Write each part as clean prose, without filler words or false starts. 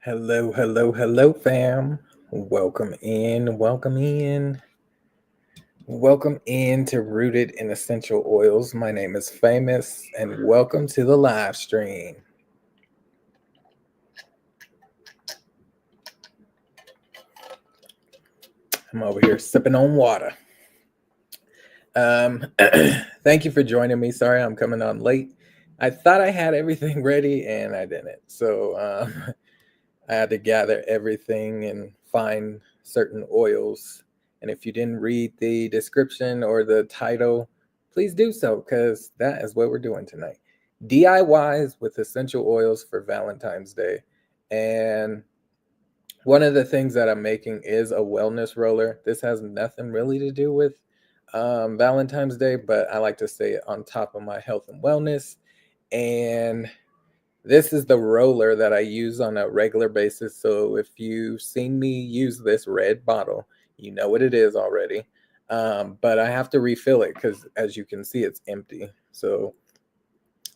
Hello, hello, hello, fam. Welcome in, welcome in, welcome in to Rooted in Essential Oils. My name is Famous, and welcome to the live stream. I'm over here sipping on water. Thank you for joining me. Sorry I'm coming on late. I thought I had everything ready, and I didn't. So I had to gather everything and find certain oils. And if you didn't read the description or the title, please do so because that is what we're doing tonight. DIYs with essential oils for Valentine's Day. And one of the things that I'm making is a wellness roller. This has nothing really to do with Valentine's Day, but I like to stay on top of my health and wellness. And this is the roller that I use on a regular basis. So if you've seen me use this red bottle, you know what it is already. But I have to refill it because as you can see, it's empty. So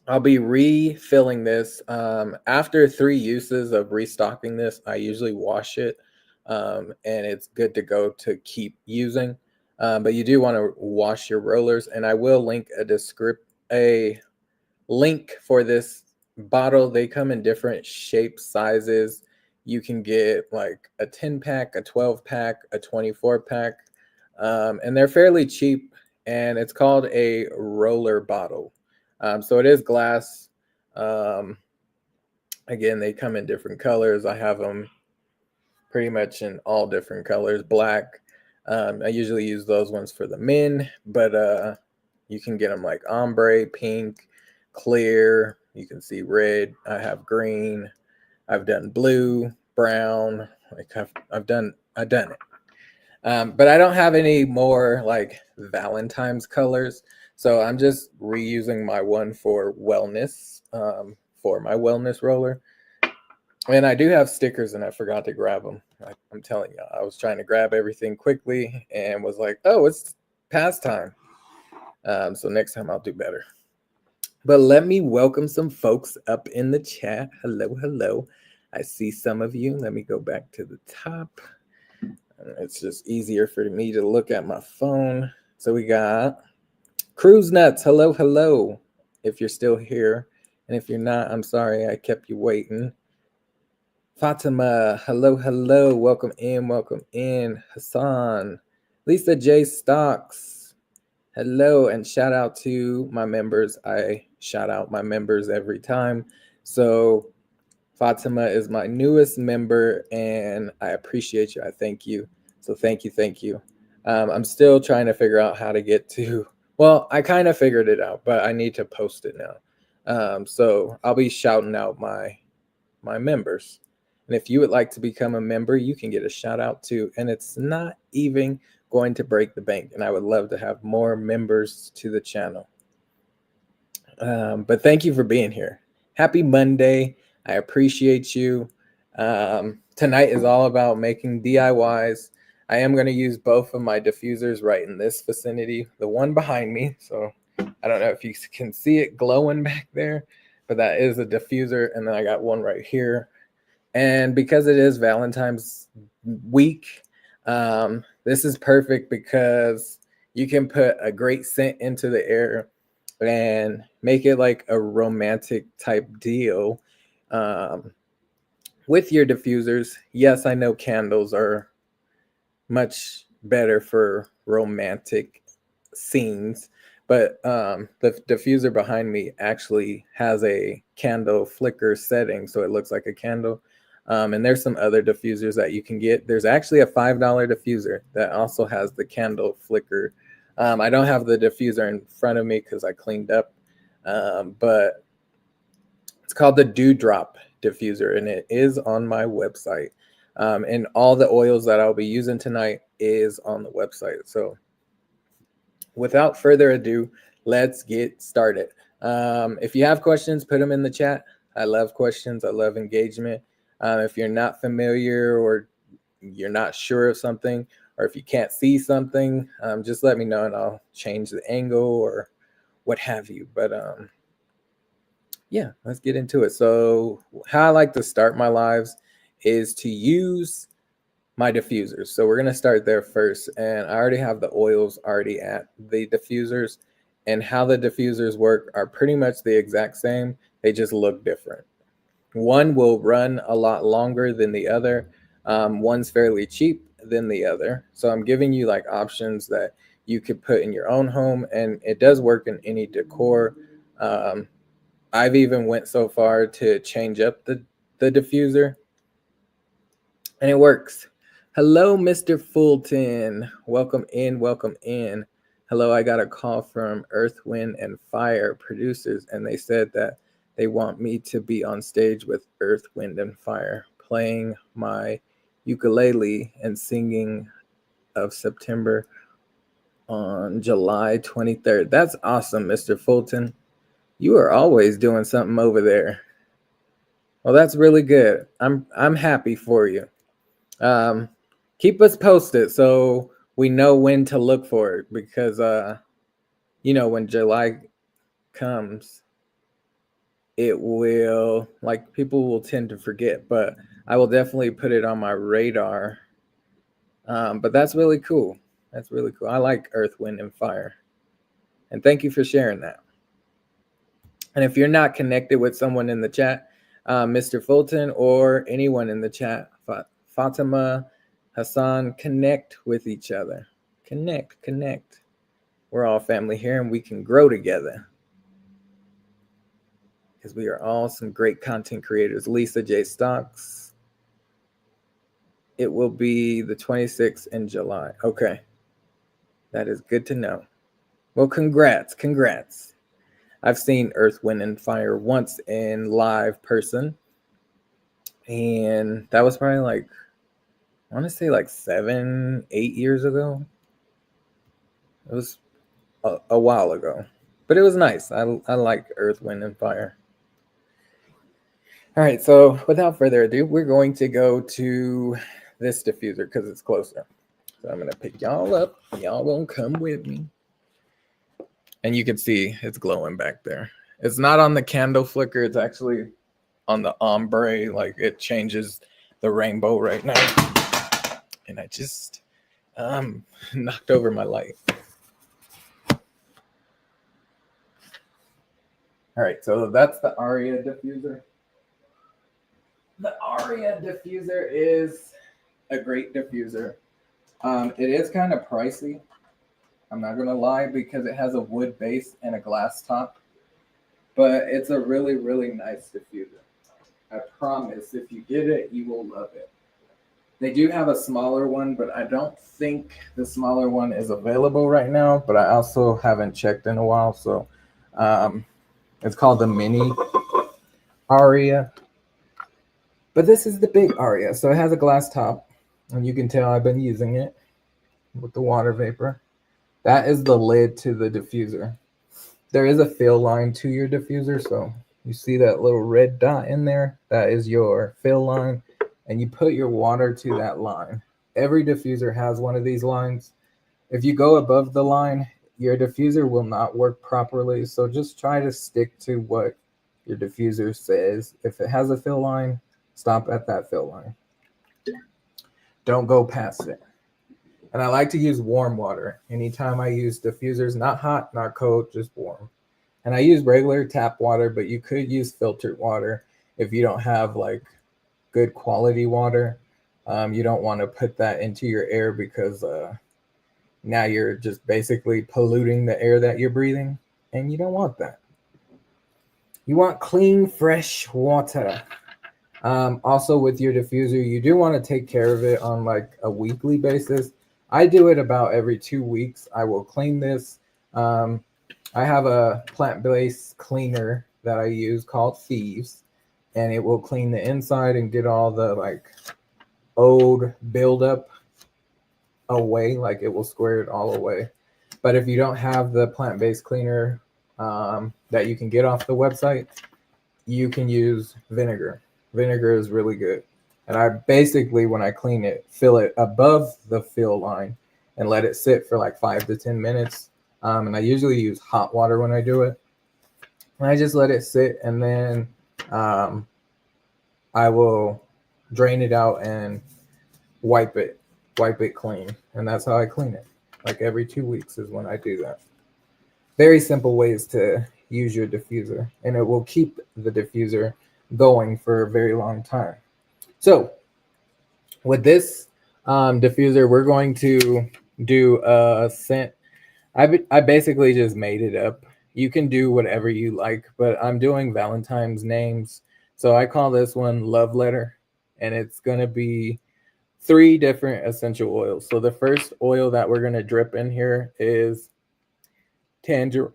I'll be refilling this. After 3 uses of restocking this, I usually wash it and it's good to go to keep using. But you do want to wash your rollers, and I will link a link for this bottle. They come in different shapes, sizes. You can get like a 10 pack, a 12 pack, a 24 pack, and they're fairly cheap. And it's called a roller bottle. So it is glass. Um, Again, they come in different colors. I have them pretty much in all different colors. Black. I usually use those ones for the men, but you can get them like ombre, pink, clear. You can see red. I have green. I've done blue, brown. Like I've done it. But I don't have any more like Valentine's colors, so I'm just reusing my one for wellness, for my wellness roller. And I do have stickers, and I forgot to grab them. I'm telling you, I was trying to grab everything quickly and was like, "Oh, it's past time." So next time I'll do better. But let me welcome some folks up in the chat. Hello, hello. I see some of you. Let me go back to the top. It's just easier for me to look at my phone. So we got Cruise Nuts. Hello, hello. If you're still here. And if you're not, I'm sorry I kept you waiting. Fatima, hello, hello. Welcome in, welcome in. Hassan, Lisa J. Stocks, hello. And shout out to my members. I shout out my members every time. So Fatima is my newest member, and I appreciate you. I thank you. So thank you, thank you. I'm still trying to figure out how to get to. Well, I kind of figured it out, but I need to post it now. So I'll be shouting out my members, and if you would like to become a member, you can get a shout out too. And it's not even going to break the bank. And I would love to have more members to the channel. But thank you for being here. Happy Monday. I appreciate you. Tonight is all about making DIYs. I am going to use both of my diffusers right in this vicinity, the one behind me. So I don't know if you can see it glowing back there, but that is a diffuser. And then I got one right here. And because it is Valentine's week, this is perfect because you can put a great scent into the air and make it like a romantic type deal with your diffusers. Yes, I know candles are much better for romantic scenes, but the diffuser behind me actually has a candle flicker setting, so it looks like a candle. And there's some other diffusers that you can get. There's actually a $5 diffuser that also has the candle flicker. I don't have the diffuser in front of me because I cleaned up, but it's called the Dewdrop diffuser, and it is on my website. And all the oils that I'll be using tonight is on the website. So without further ado, let's get started. If you have questions, put them in the chat. I love questions. I love engagement. If you're not familiar or you're not sure of something, or if you can't see something, just let me know and I'll change the angle or what have you. But yeah, let's get into it. So how I like to start my lives is to use my diffusers. So we're going to start there first. And I already have the oils already at the diffusers. And how the diffusers work are pretty much the exact same. They just look different. One will run a lot longer than the other. One's fairly cheap than the other. So I'm giving you like options that you could put in your own home, and it does work in any decor. Um, I've even went so far to change up the diffuser, and it works. Hello, Mr. Fulton. Welcome in. Welcome in. Hello, I got a call from Earth, Wind, and Fire producers, and they said that they want me to be on stage with Earth, Wind, and Fire, playing my ukulele and singing of September on July 23rd. That's awesome, Mr. Fulton. You are always doing something over there. Well, that's really good. I'm happy for you. Um, Keep us posted so we know when to look for it, because when July comes, it will, like, people will tend to forget, but I will definitely put it on my radar. But that's really cool. That's really cool. I like Earth, Wind, and Fire. And thank you for sharing that. And if you're not connected with someone in the chat, Mr. Fulton or anyone in the chat, Fatima, Hassan, connect with each other. Connect. We're all family here, and we can grow together, because we are all some great content creators. Lisa J. Stocks. It will be the 26th in July. Okay. That is good to know. Well, congrats. I've seen Earth, Wind, and Fire once in live person, and that was probably like, I want to say like 7-8 years ago. It was a while ago, but it was nice. I like Earth, Wind, and Fire. All right, so without further ado, we're going to go to this diffuser because it's closer. So I'm going to pick y'all up. Y'all gonna come with me. And you can see it's glowing back there. It's not on the candle flicker. It's actually on the ombre. Like, it changes the rainbow right now. And I just knocked over my light. All right, so that's the Aria diffuser. The Aria diffuser is a great diffuser. It is kind of pricey. I'm not going to lie, because it has a wood base and a glass top. But it's a really, really nice diffuser. I promise, if you get it, you will love it. They do have a smaller one, but I don't think the smaller one is available right now. But I also haven't checked in a while. So it's called the Mini Aria. But this is the big Aria. So it has a glass top. And you can tell I've been using it with the water vapor. That is the lid to the diffuser. There is a fill line to your diffuser. So you see that little red dot in there? That is your fill line. And you put your water to that line. Every diffuser has one of these lines. If you go above the line, your diffuser will not work properly. So just try to stick to what your diffuser says. If it has a fill line, stop at that fill line. Don't go past it. And I like to use warm water anytime I use diffusers. Not hot, not cold, just warm. And I use regular tap water, but you could use filtered water if you don't have like good quality water. You don't want to put that into your air, because now you're just basically polluting the air that you're breathing, and you don't want that. You want clean, fresh water. Also, with your diffuser, you do want to take care of it on like a weekly basis. I do it about every 2 weeks. I will clean this. I have a plant-based cleaner that I use called Thieves, and it will clean the inside and get all the like old buildup away. Like, it will square it all away. But if you don't have the plant-based cleaner that you can get off the website, you can use vinegar. Vinegar is really good. And I basically, when I clean it, fill it above the fill line and let it sit for like 5 to 10 minutes. And I usually use hot water when I do it. And I just let it sit, and then I will drain it out, and wipe it clean. And that's how I clean it. Like every 2 weeks is when I do that. Very simple ways to use your diffuser, and it will keep the diffuser going for a very long time. So with this diffuser, we're going to do a scent. I basically just made it up. You can do whatever you like, but I'm doing Valentine's names. So I call this one Love Letter, and it's going to be 3 different essential oils. So the first oil that we're going to drip in here is tangerine.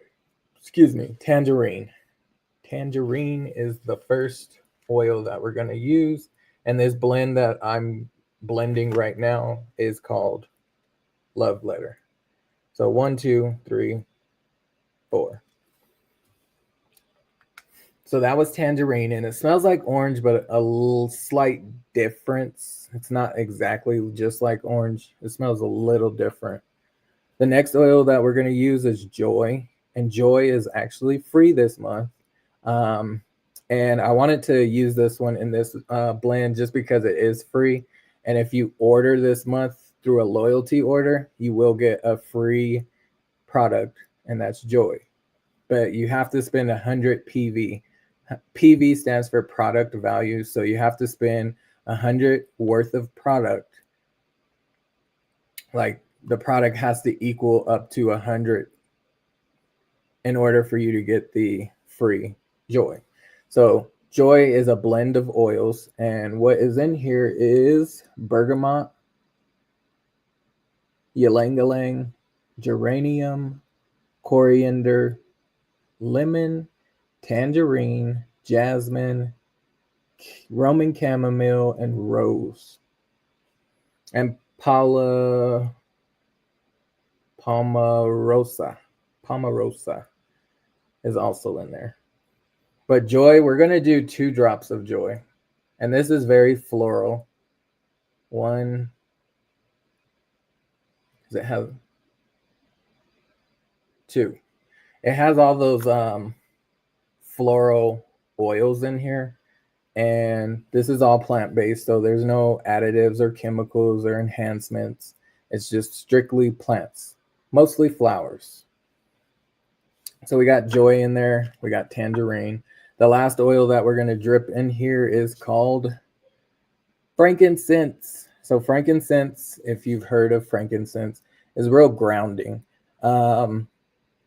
Tangerine is the first oil that we're going to use. And this blend that I'm blending right now is called Love Letter. So 1, 2, 3, 4. So that was tangerine, and it smells like orange, but a little slight difference. It's not exactly just like orange. It smells a little different. The next oil that we're going to use is Joy, and Joy is actually free this month. And I wanted to use this one in this blend just because it is free. And if you order this month through a loyalty order, you will get a free product, and that's Joy. But you have to spend 100 PV. PV stands for product value. So you have to spend 100 worth of product. Like the product has to equal up to 100 in order for you to get the free Joy. So Joy is a blend of oils, and what is in here is bergamot, ylang-ylang, geranium, coriander, lemon, tangerine, jasmine, Roman chamomile, and rose. And Pomarosa is also in there. But Joy, we're going to do 2 drops of Joy. And this is very floral. 1, does it have 2? It has all those floral oils in here. And this is all plant-based, so there's no additives or chemicals or enhancements. It's just strictly plants, mostly flowers. So we got Joy in there. We got tangerine. The last oil that we're going to drip in here is called frankincense. So frankincense, if you've heard of frankincense, is real grounding.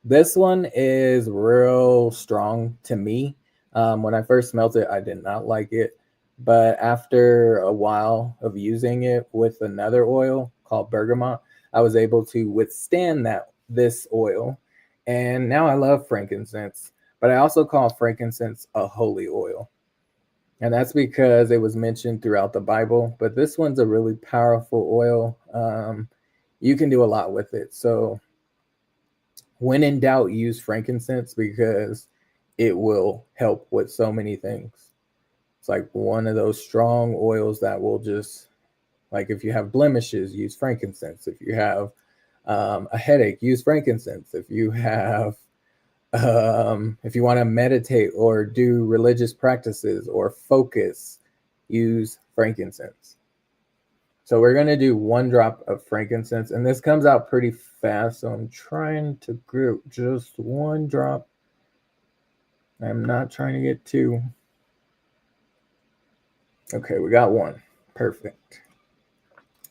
This one is real strong to me. When I first smelled it, I did not like it. But after a while of using it with another oil called bergamot, I was able to withstand this oil. And now I love frankincense. But I also call frankincense a holy oil. And that's because it was mentioned throughout the Bible. But this one's a really powerful oil. You can do a lot with it. So when in doubt, use frankincense because it will help with so many things. It's like one of those strong oils that will just, like if you have blemishes, use frankincense. If you have a headache, use frankincense. If you have, if you want to meditate or do religious practices or focus, use frankincense. So we're going to do 1 drop of frankincense, and this comes out pretty fast. So I'm trying to group just 1 drop. I'm not trying to get 2. Okay, we got 1. Perfect.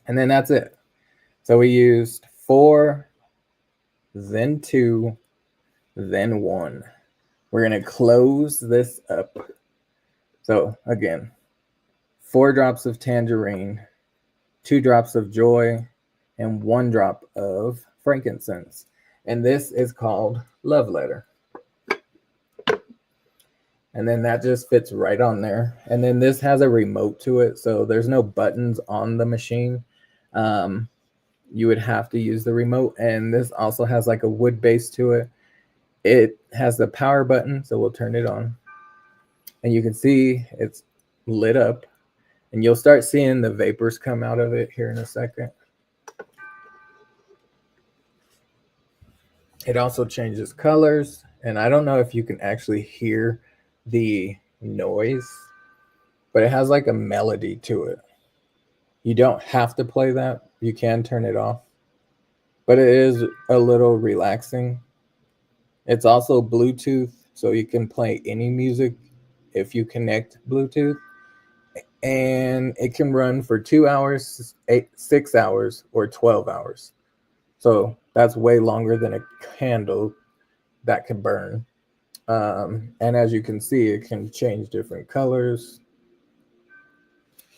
And then that's it. So we used 4, then 2, then 1. We're going to close this up. So again, 4 drops of tangerine, 2 drops of Joy, and 1 drop of frankincense. And this is called Love Letter. And then that just fits right on there. And then this has a remote to it, so there's no buttons on the machine. You would have to use the remote. And this also has like a wood base to it. It has the power button, so we'll turn it on. And you can see it's lit up. And you'll start seeing the vapors come out of it here in a second. It also changes colors. And I don't know if you can actually hear the noise, but it has like a melody to it. You don't have to play that. You can turn it off, but it is a little relaxing. It's also Bluetooth, so you can play any music if you connect Bluetooth. And it can run for 2 hours, 6 hours, or 12 hours. So that's way longer than a candle that can burn. And as you can see, it can change different colors.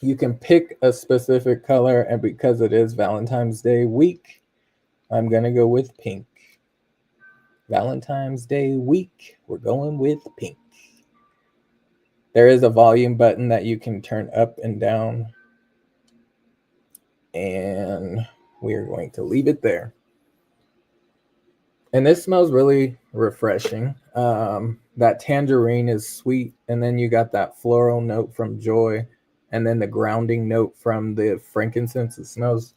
You can pick a specific color, and because it is Valentine's Day week, I'm going to go with pink. Valentine's Day week, we're going with pink. There is a volume button that you can turn up and down, and we are going to leave it there. And this smells really refreshing. That tangerine is sweet, and then you got that floral note from joy, and then the grounding note from the frankincense. It smells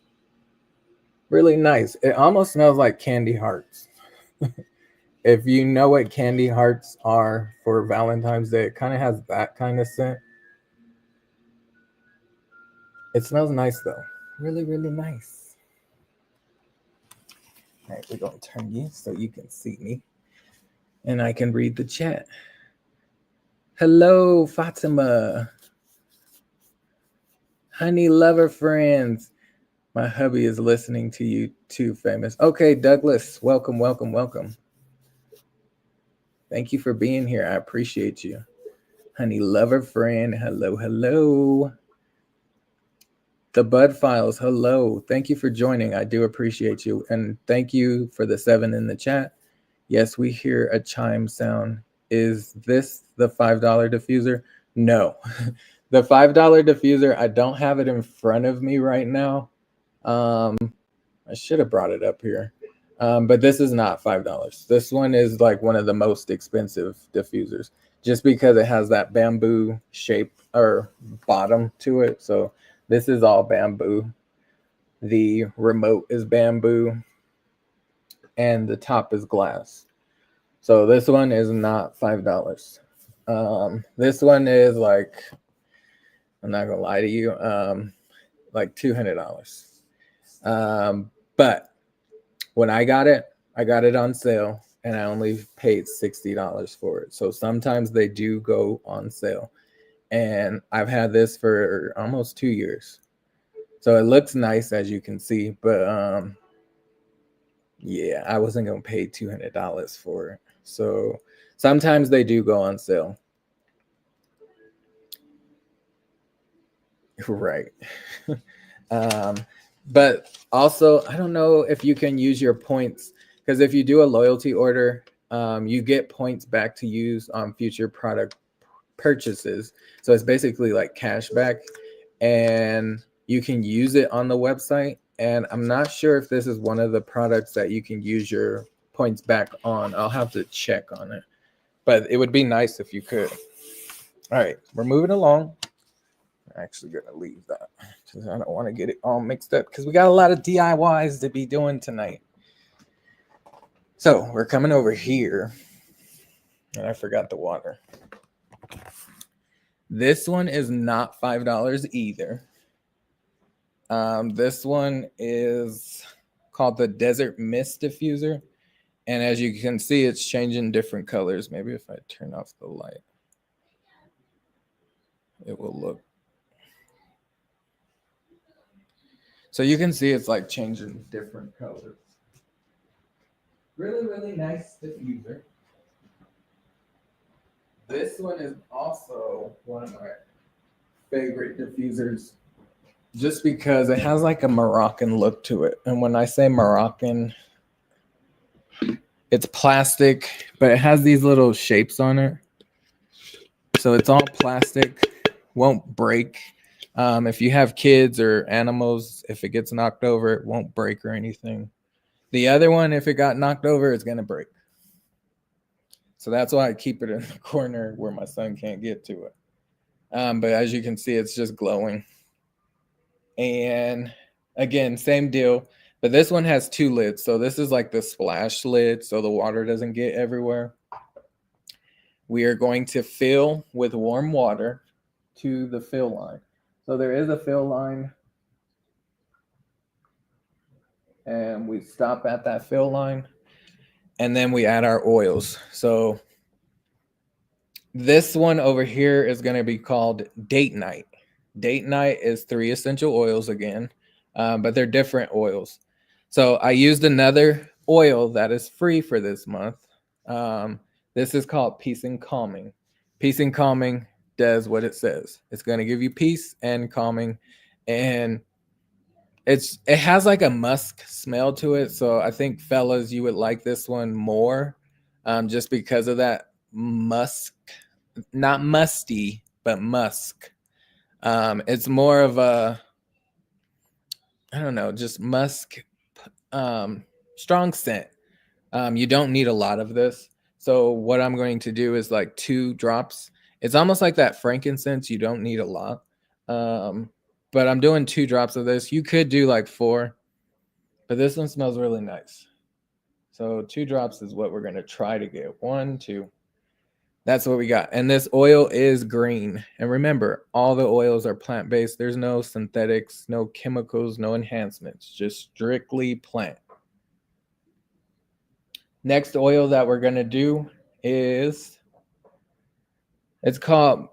really nice. It almost smells like candy hearts. If you know what candy hearts are for Valentine's Day, it kind of has that kind of scent. It smells nice though. Really, really nice. All right, we're going to turn you so you can see me and I can read the chat. Hello, Fatima. Honey lover friends. My hubby is listening to you too, famous. Okay, Douglas, welcome, welcome, welcome. Thank you for being here. I appreciate you. Honey lover friend, hello, hello. The Bud Files, hello. Thank you for joining. I do appreciate you. And thank you for the 7 in the chat. Yes, we hear a chime sound. Is this the $5 diffuser? No. The $5 diffuser, I don't have it in front of me right now. I should have brought it up here. But this is not $5. This one is like one of the most expensive diffusers just because it has that bamboo shape or bottom to it. So this is all bamboo. The remote is bamboo and the top is glass. So this one is not $5. This one is like, I'm not gonna lie to you, like $200. But when I got it on sale and I only paid $60 for it. So sometimes they do go on sale. And I've had this for almost 2 years. So it looks nice as you can see, but yeah, I wasn't gonna pay $200 for it. So sometimes they do go on sale. Right. But also, I don't know if you can use your points, because if you do a loyalty order, you get points back to use on future product purchases. So it's basically like cash back, and you can use it on the website. And I'm not sure if this is one of the products that you can use your points back on. I'll have to check on it, but it would be nice if you could. All right, we're moving along. I'm actually gonna leave that because I don't want to get it all mixed up because we got a lot of DIYs to be doing tonight. So we're coming over here, and I forgot the water. This one is not $5 either. This one is called the Desert Mist Diffuser. And as you can see, it's changing different colors. Maybe if I turn off the light, it will look. So you can see it's like changing different colors. Really, really nice diffuser. This one is also one of my favorite diffusers just because it has like a Moroccan look to it. And when I say Moroccan, it's plastic, but it has these little shapes on it. So it's all plastic, won't break. If you have kids or animals, if it gets knocked over, it won't break or anything. The other one, if it got knocked over, it's going to break. So that's why I keep it in the corner where my son can't get to it. But as you can see, it's just glowing. And again, same deal. But this one has 2 lids. So this is like the splash lid so the water doesn't get everywhere. We are going to fill with warm water. to the fill line. So there is a fill line, and we stop at that fill line, and then we add our oils. So this one over here is going to be called Date Night. Date Night is 3 essential oils again, but they're different oils. So I used another oil that is free for this month. This is called Peace and Calming. Peace and Calming does what it says. It's going to give you peace and calming, and it has like a musk smell to it. So I think fellas, you would like this one more, just because of that musk, not musty, but musk. It's more of a, I don't know, just musk, strong scent. You don't need a lot of this. So what I'm going to do is like 2 drops. It's almost like that frankincense. You don't need a lot. But I'm doing 2 drops of this. You could do like 4, but this one smells really nice. So 2 drops is what we're going to try to get. 1, 2. That's what we got. And this oil is green. And remember, all the oils are plant-based. There's no synthetics, no chemicals, no enhancements, just strictly plant. Next oil that we're going to do is, it's called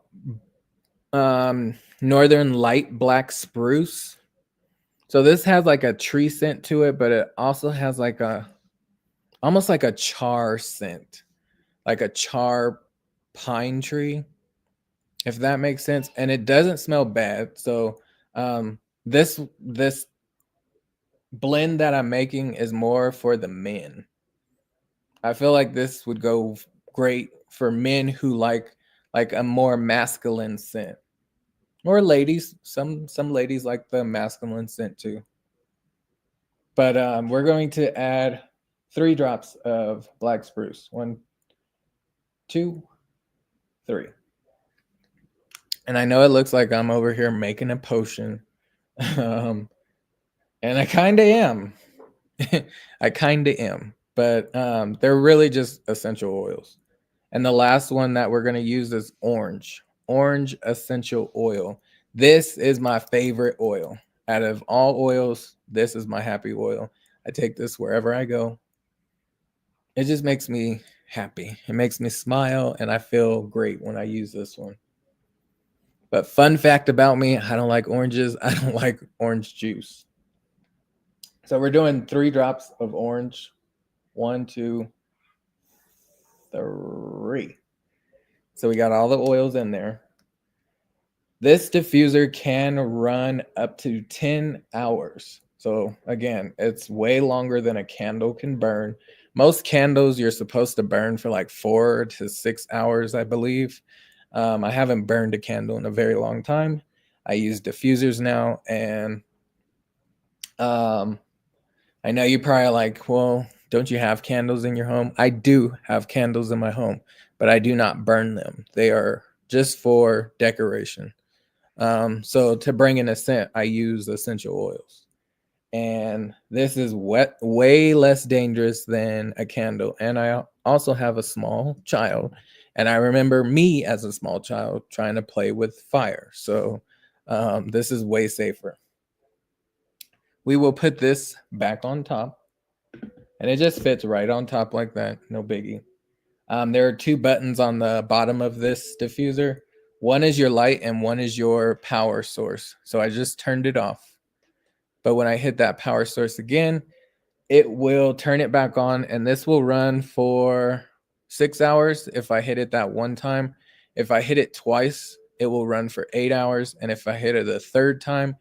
Northern Light Black Spruce. So this has like a tree scent to it, but it also has like almost like a char scent, like a char pine tree, if that makes sense. And it doesn't smell bad. So this blend that I'm making is more for the men. I feel like this would go great for men who like a more masculine scent, or ladies. Some ladies like the masculine scent too. But we're going to add 3 drops of black spruce. 1, 2, 3. And I know it looks like I'm over here making a potion, and I kind of am. I kind of am. But they're really just essential oils. And the last one that we're going to use is orange essential oil. This is my favorite oil. Out of all oils, this is my happy oil. I take this wherever I go. It just makes me happy. It makes me smile, and I feel great when I use this one. But fun fact about me, I don't like oranges. I don't like orange juice. So we're doing 3 drops of orange. 1, 2, 3. So we got all the oils in there. This diffuser can run up to 10 hours. So again, it's way longer than a candle can burn. Most candles you're supposed to burn for like 4 to 6 hours, I believe. I haven't burned a candle in a very long time. I use diffusers now, and I know you're probably like, well, don't you have candles in your home? I do have candles in my home, but I do not burn them. They are just for decoration. So to bring in a scent, I use essential oils. And this is way less dangerous than a candle. And I also have a small child. And I remember me as a small child trying to play with fire. So this is way safer. We will put this back on top. And it just fits right on top like that. No biggie. There are 2 buttons on the bottom of this diffuser. One is your light and one is your power source. So I just turned it off. But when I hit that power source again, it will turn it back on, and this will run for 6 hours if I hit it that one time. If I hit it twice, it will run for 8 hours. And if I hit it the 3rd time,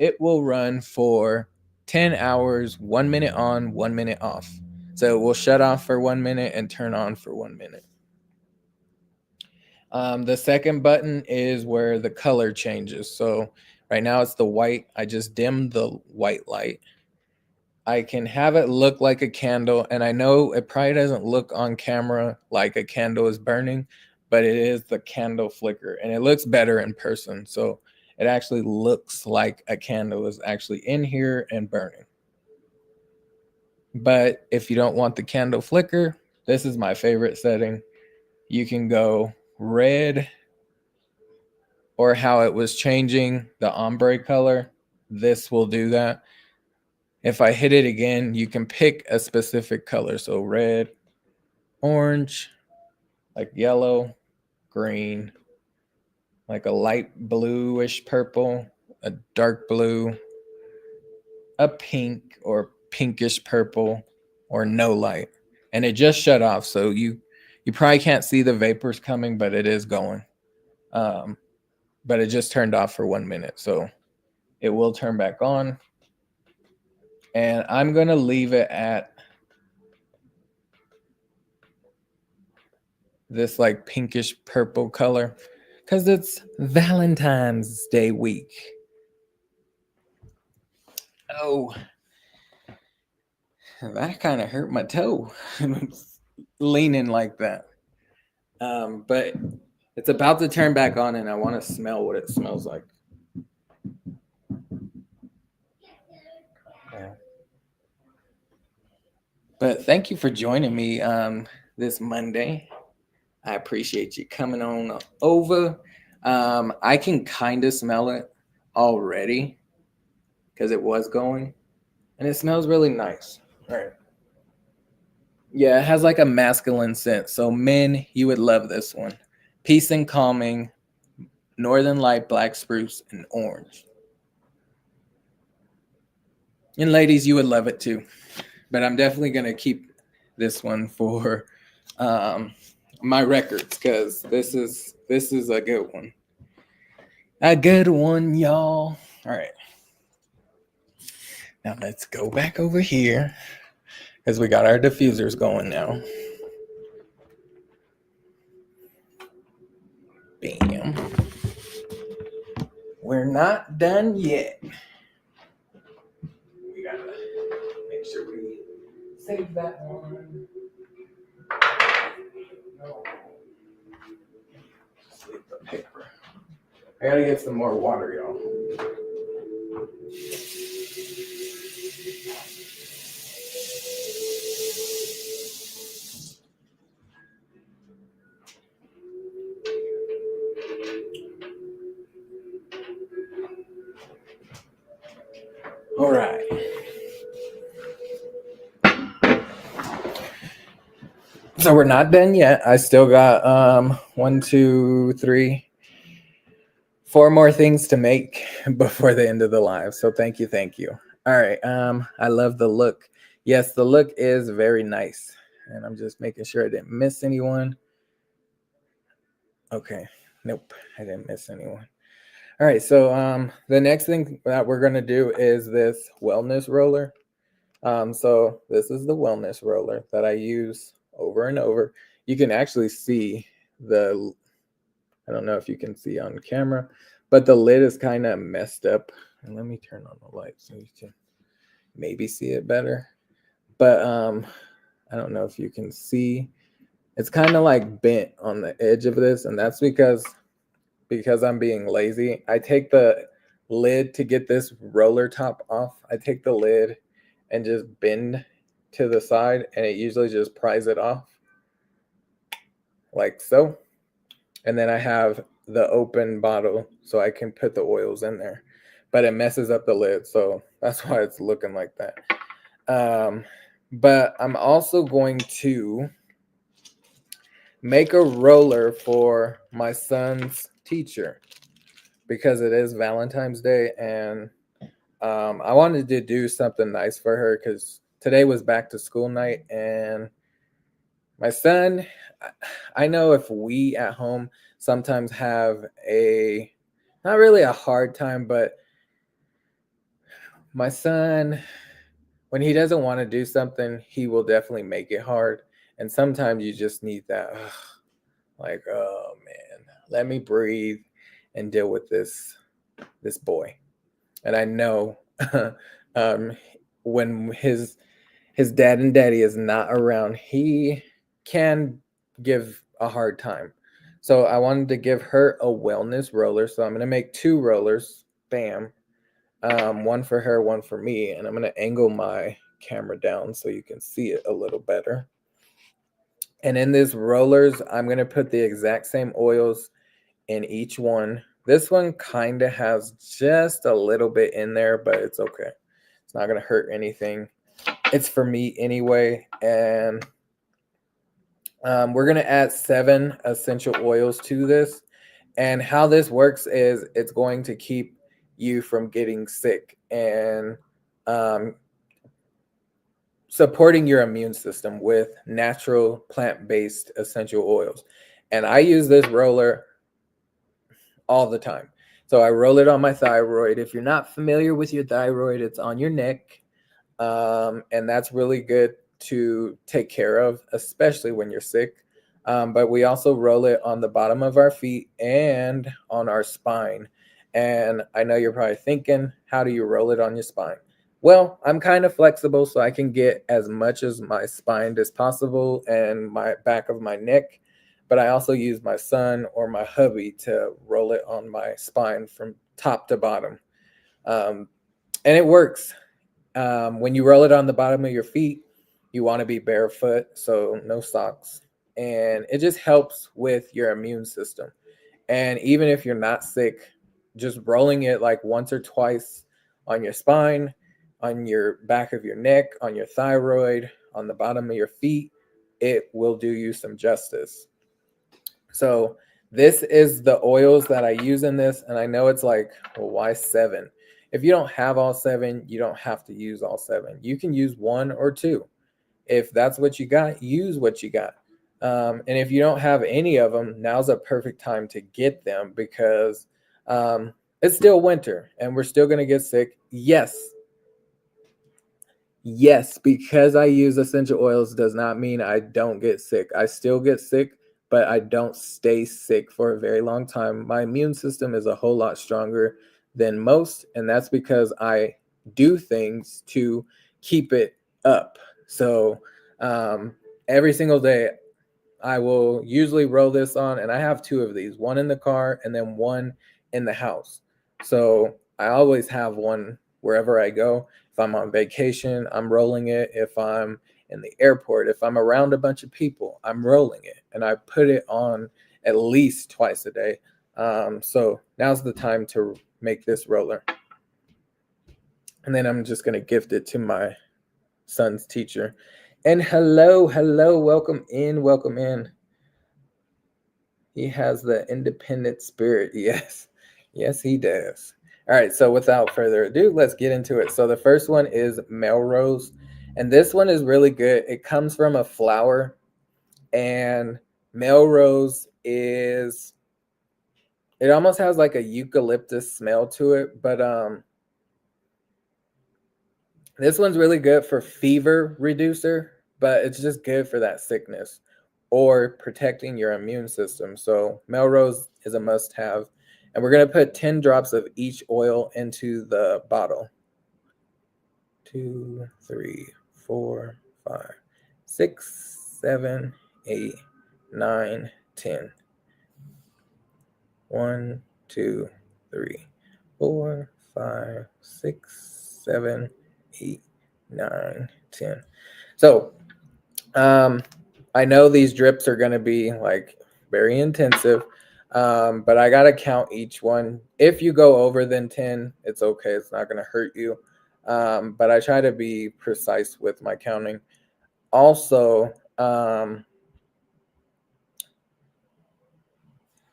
it will run for 10 hours, 1 minute on, 1 minute off. So it will shut off for 1 minute and turn on for 1 minute. The second button is where the color changes. So right now it's the white. I just dimmed the white light. I can have it look like a candle, and I know it probably doesn't look on camera like a candle is burning, but it is the candle flicker, and it looks better in person. So it actually looks like a candle is actually in here and burning. But if you don't want the candle flicker, this is my favorite setting. You can go red or how it was changing the ombre color, this will do that. If I hit it again, you can pick a specific color. So red, orange, like yellow, green, like a light bluish purple, a dark blue, a pink or pinkish purple, or no light. And it just shut off. So you probably can't see the vapors coming, but it is going. But it just turned off for 1 minute. So it will turn back on. And I'm going to leave it at this like pinkish purple color because it's Valentine's Day week. Oh, that kind of hurt my toe. Leaning like that. But it's about to turn back on, and I want to smell what it smells like. Yeah. But thank you for joining me this Monday. I appreciate you coming on over. I can kind of smell it already because it was going, and it smells really nice. All right. Yeah, it has like a masculine scent. So men, you would love this one. Peace and calming, northern light, black spruce, and orange. And ladies, you would love it too. But I'm definitely gonna keep this one for my records because this is a good one. A good one, y'all. All right. Now let's go back over here because we got our diffusers going now. Bam. We're not done yet. We gotta make sure we save that one. No. Just leave the paper. I gotta get some more water, y'all. All right. So we're not done yet. I still got 1, 2, 3, 4 more things to make before the end of the live. So thank you. All right. I love the look. Yes, the look is very nice. And I'm just making sure I didn't miss anyone. Okay. Nope, I didn't miss anyone. All right, so the next thing that we're gonna do is this wellness roller. So this is the wellness roller that I use over and over. You can actually see I don't know if you can see on camera, but the lid is kind of messed up. And let me turn on the light so you can maybe see it better. But I don't know if you can see. It's kind of like bent on the edge of this, and that's because I'm being lazy. I take the lid to get this roller top off. I take the lid and just bend to the side, and it usually just pries it off like so. And then I have the open bottle so I can put the oils in there, but it messes up the lid. So that's why it's looking like that. But I'm also going to make a roller for my son's teacher because it is Valentine's Day, and I wanted to do something nice for her because today was back to school night, and my son, I know if we at home sometimes have not really a hard time, but my son, when he doesn't want to do something, he will definitely make it hard. And sometimes you just need that, like, oh man, let me breathe and deal with this boy. And I know when his dad and daddy is not around, he can give a hard time. So I wanted to give her a wellness roller. So I'm going to make 2 rollers. Bam. One for her, one for me. And I'm going to angle my camera down so you can see it a little better. And in these rollers, I'm going to put the exact same oils in each one. This one kind of has just a little bit in there, but it's okay. It's not going to hurt anything. It's for me anyway. And we're going to add 7 essential oils to this. And how this works is it's going to keep you from getting sick and um, supporting your immune system with natural plant-based essential oils. And I use this roller all the time. So I roll it on my thyroid. If you're not familiar with your thyroid, it's on your neck. And that's really good to take care of, especially when you're sick. But we also roll it on the bottom of our feet and on our spine. And I know you're probably thinking, how do you roll it on your spine? Well, I'm kind of flexible, so I can get as much as my spine as possible and my back of my neck. But I also use my son or my hubby to roll it on my spine from top to bottom. Um, and it works. When you roll it on the bottom of your feet, you want to be barefoot, so no socks. And it just helps with your immune system. And even if you're not sick, just rolling it like once or twice on your spine, on your back of your neck, on your thyroid, on the bottom of your feet, it will do you some justice. So this is the oils that I use in this. And I know it's like, well, why 7? If you don't have all 7, you don't have to use all 7. You can use 1 or 2. If that's what you got, use what you got. And if you don't have any of them, now's a perfect time to get them because it's still winter and we're still going to get sick. Yes, because I use essential oils does not mean I don't get sick. I still get sick, but I don't stay sick for a very long time. My immune system is a whole lot stronger than most, and that's because I do things to keep it up. So every single day, I will usually roll this on, and I have 2 of these, one in the car and then one in the house. So I always have one wherever I go. If I'm on vacation, I'm rolling it. If I'm in the airport, if I'm around a bunch of people, I'm rolling it. And I put it on at least twice a day. So now's the time to make this roller. And then I'm just going to gift it to my son's teacher. And hello, welcome in, welcome in. He has the independent spirit. Yes. Yes, he does. All right. So without further ado, let's get into it. So the first one is Melrose. And this one is really good. It comes from a flower. And Melrose is, it almost has like a eucalyptus smell to it. But this one's really good for fever reducer, but it's just good for that sickness or protecting your immune system. So Melrose is a must have. And we're going to put 10 drops of each oil into the bottle. 2, 3, 4, 5, 6, 7, 8, 9, 10. 1, 2, 3, 4, 5, 6, 7, 8, 9, 10. So I know these drips are going to be like very intensive, but I got to count each one. If you go over than 10, it's okay. It's not going to hurt you. But I try to be precise with my counting. Also,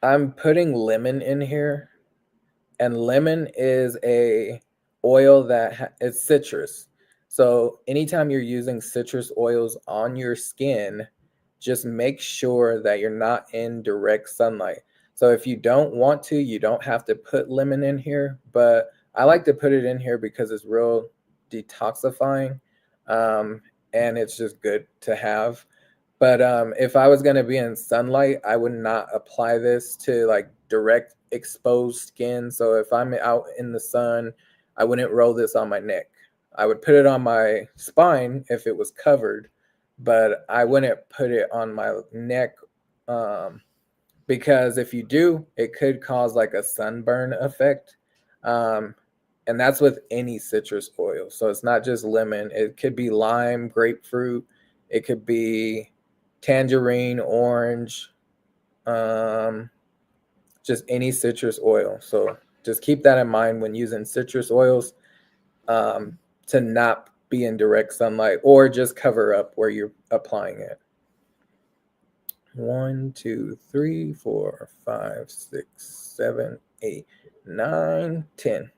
I'm putting lemon in here, and lemon is a oil that it's citrus. So anytime you're using citrus oils on your skin, just make sure that you're not in direct sunlight. So if you don't want to, you don't have to put lemon in here, but I like to put it in here because it's real detoxifying, and it's just good to have. But if I was going to be in sunlight, I would not apply this to like direct exposed skin. So if I'm out in the sun, I wouldn't roll this on my neck. I would put it on my spine if it was covered, but I wouldn't put it on my neck, because if you do, it could cause like a sunburn effect. Um, and that's with any citrus oil. So it's not just lemon, it could be lime, grapefruit, it could be tangerine, orange, just any citrus oil. So just keep that in mind when using citrus oils, to not be in direct sunlight, or just cover up where you're applying it. 1, 2, 3, 4, 5, 6, 7, 8, 9, 10.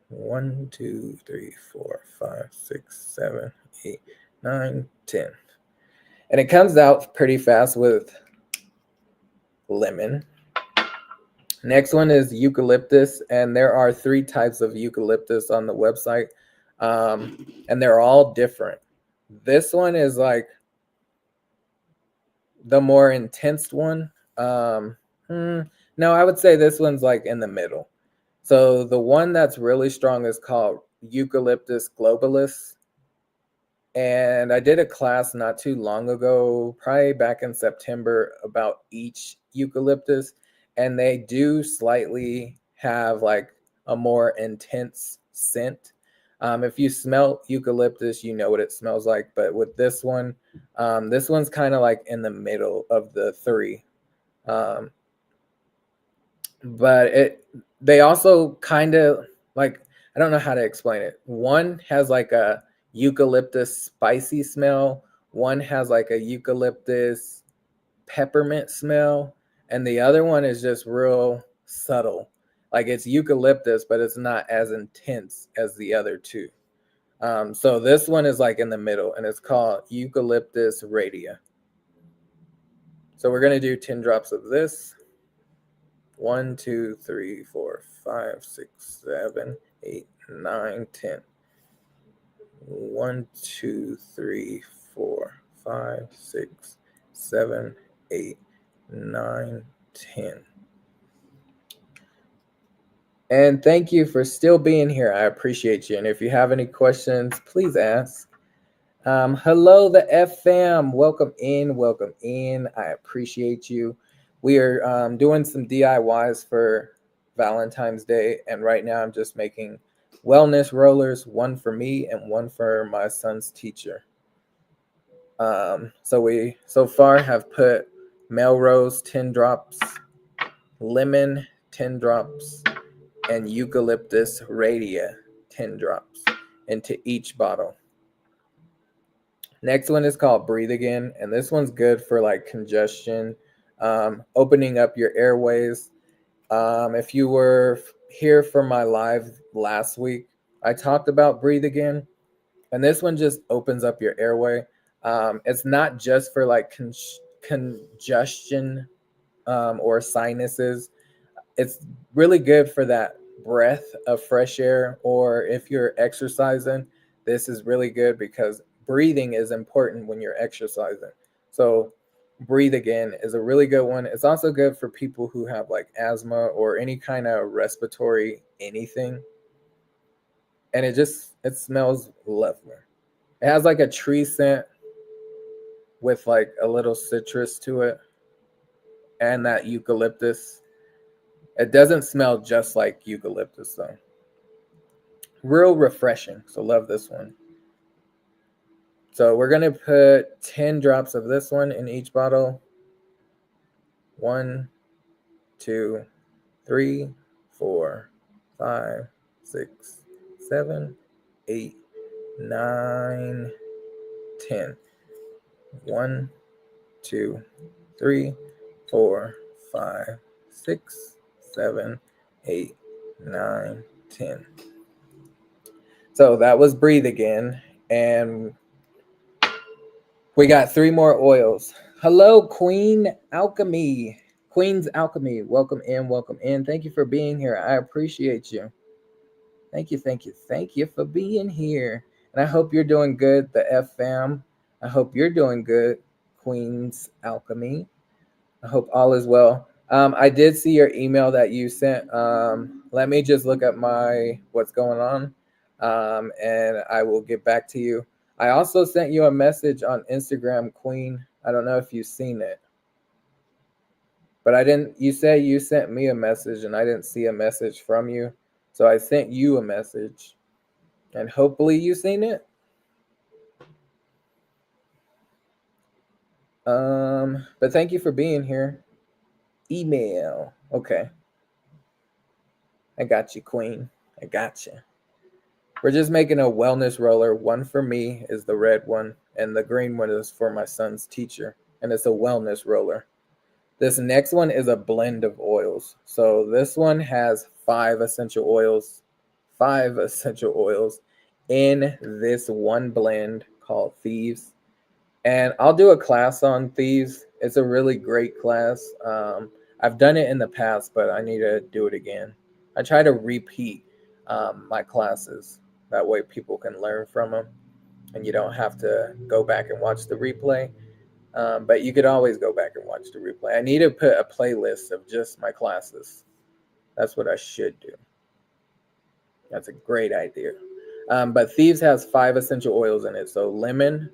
1, 2, 3, 4, 5, 6, 7, 8, 9, 10. And it comes out pretty fast with lemon. Next one is eucalyptus, and there are 3 types of eucalyptus on the website, and they're all different. This one is like the more intense one. No, I would say this one's like in the middle. So the one that's really strong is called Eucalyptus globalis. And I did a class not too long ago, probably back in September, about each eucalyptus. And they do slightly have like a more intense scent. If you smell eucalyptus, you know what it smells like. But with this one's kind of like in the middle of the 3. But they also kind of like, I don't know how to explain it. One has like a eucalyptus spicy smell, one has like a eucalyptus peppermint smell, and the other one is just real subtle. Like it's eucalyptus, but it's not as intense as the other 2. So this one is like in the middle, and it's called Eucalyptus radia. So we're going to do 10 drops of this. 1, 2, 3, 4, 5, 6, 7, 8, 9, 10. 1, 2, 3, 4, 5, 6, 7, 8, 9, 10. And thank you for still being here. I appreciate you. And if you have any questions, please ask. Hello, the F fam. Welcome in. Welcome in. I appreciate you. We are doing some DIYs for Valentine's Day. And right now I'm just making wellness rollers, one for me and one for my son's teacher. So we so far have put Melrose 10 drops, lemon 10 drops, and eucalyptus radia 10 drops into each bottle. Next one is called Breathe Again, and this one's good for like congestion, opening up your airways. If you were here for my live last week, I talked about Breathe Again, and this one just opens up your airway. It's not just for like congestion or sinuses. It's really good for that breath of fresh air, or if you're exercising, this is really good because breathing is important when you're exercising. So Breathe Again is a really good one. It's also good for people who have like asthma or any kind of respiratory anything. And it smells lovely. It has like a tree scent with like a little citrus to it and that eucalyptus. It doesn't smell just like eucalyptus though. Real refreshing. So love this one. So we're going to put 10 drops of this one in each bottle. 1, 2, 3, 4, 5, 6, 7, 8, 9, 10. 1, 2, 3, 4, 5, 6, 7, 8, 9, 10. So that was Breathe Again. And we got 3 more oils. Hello, Queen's Alchemy. Welcome in, welcome in. Thank you for being here. I appreciate you. Thank you for being here. And I hope you're doing good, the F fam. I hope you're doing good, Queen's Alchemy. I hope all is well. I did see your email that you sent. Let me just look at what's going on, and I will get back to you. I also sent you a message on Instagram, Queen. I don't know if you've seen it, but I didn't. You said you sent me a message, and I didn't see a message from you, so I sent you a message, and hopefully you've seen it. But thank you for being here. email. Okay. I got you, Queen. I got you. We're just making a wellness roller. One for me is the red one, and the green one is for my son's teacher, and it's a wellness roller. This next one is a blend of oils. So this one has five essential oils in this one blend called Thieves. And I'll do a class on Thieves. It's a really great class. I've done it in the past, but I need to do it again. I try to repeat my classes. That way people can learn from them and you don't have to go back and watch the replay. But you could always go back and watch the replay. I need to put a playlist of just my classes. That's what I should do. That's a great idea. But Thieves has five essential oils in it. So lemon,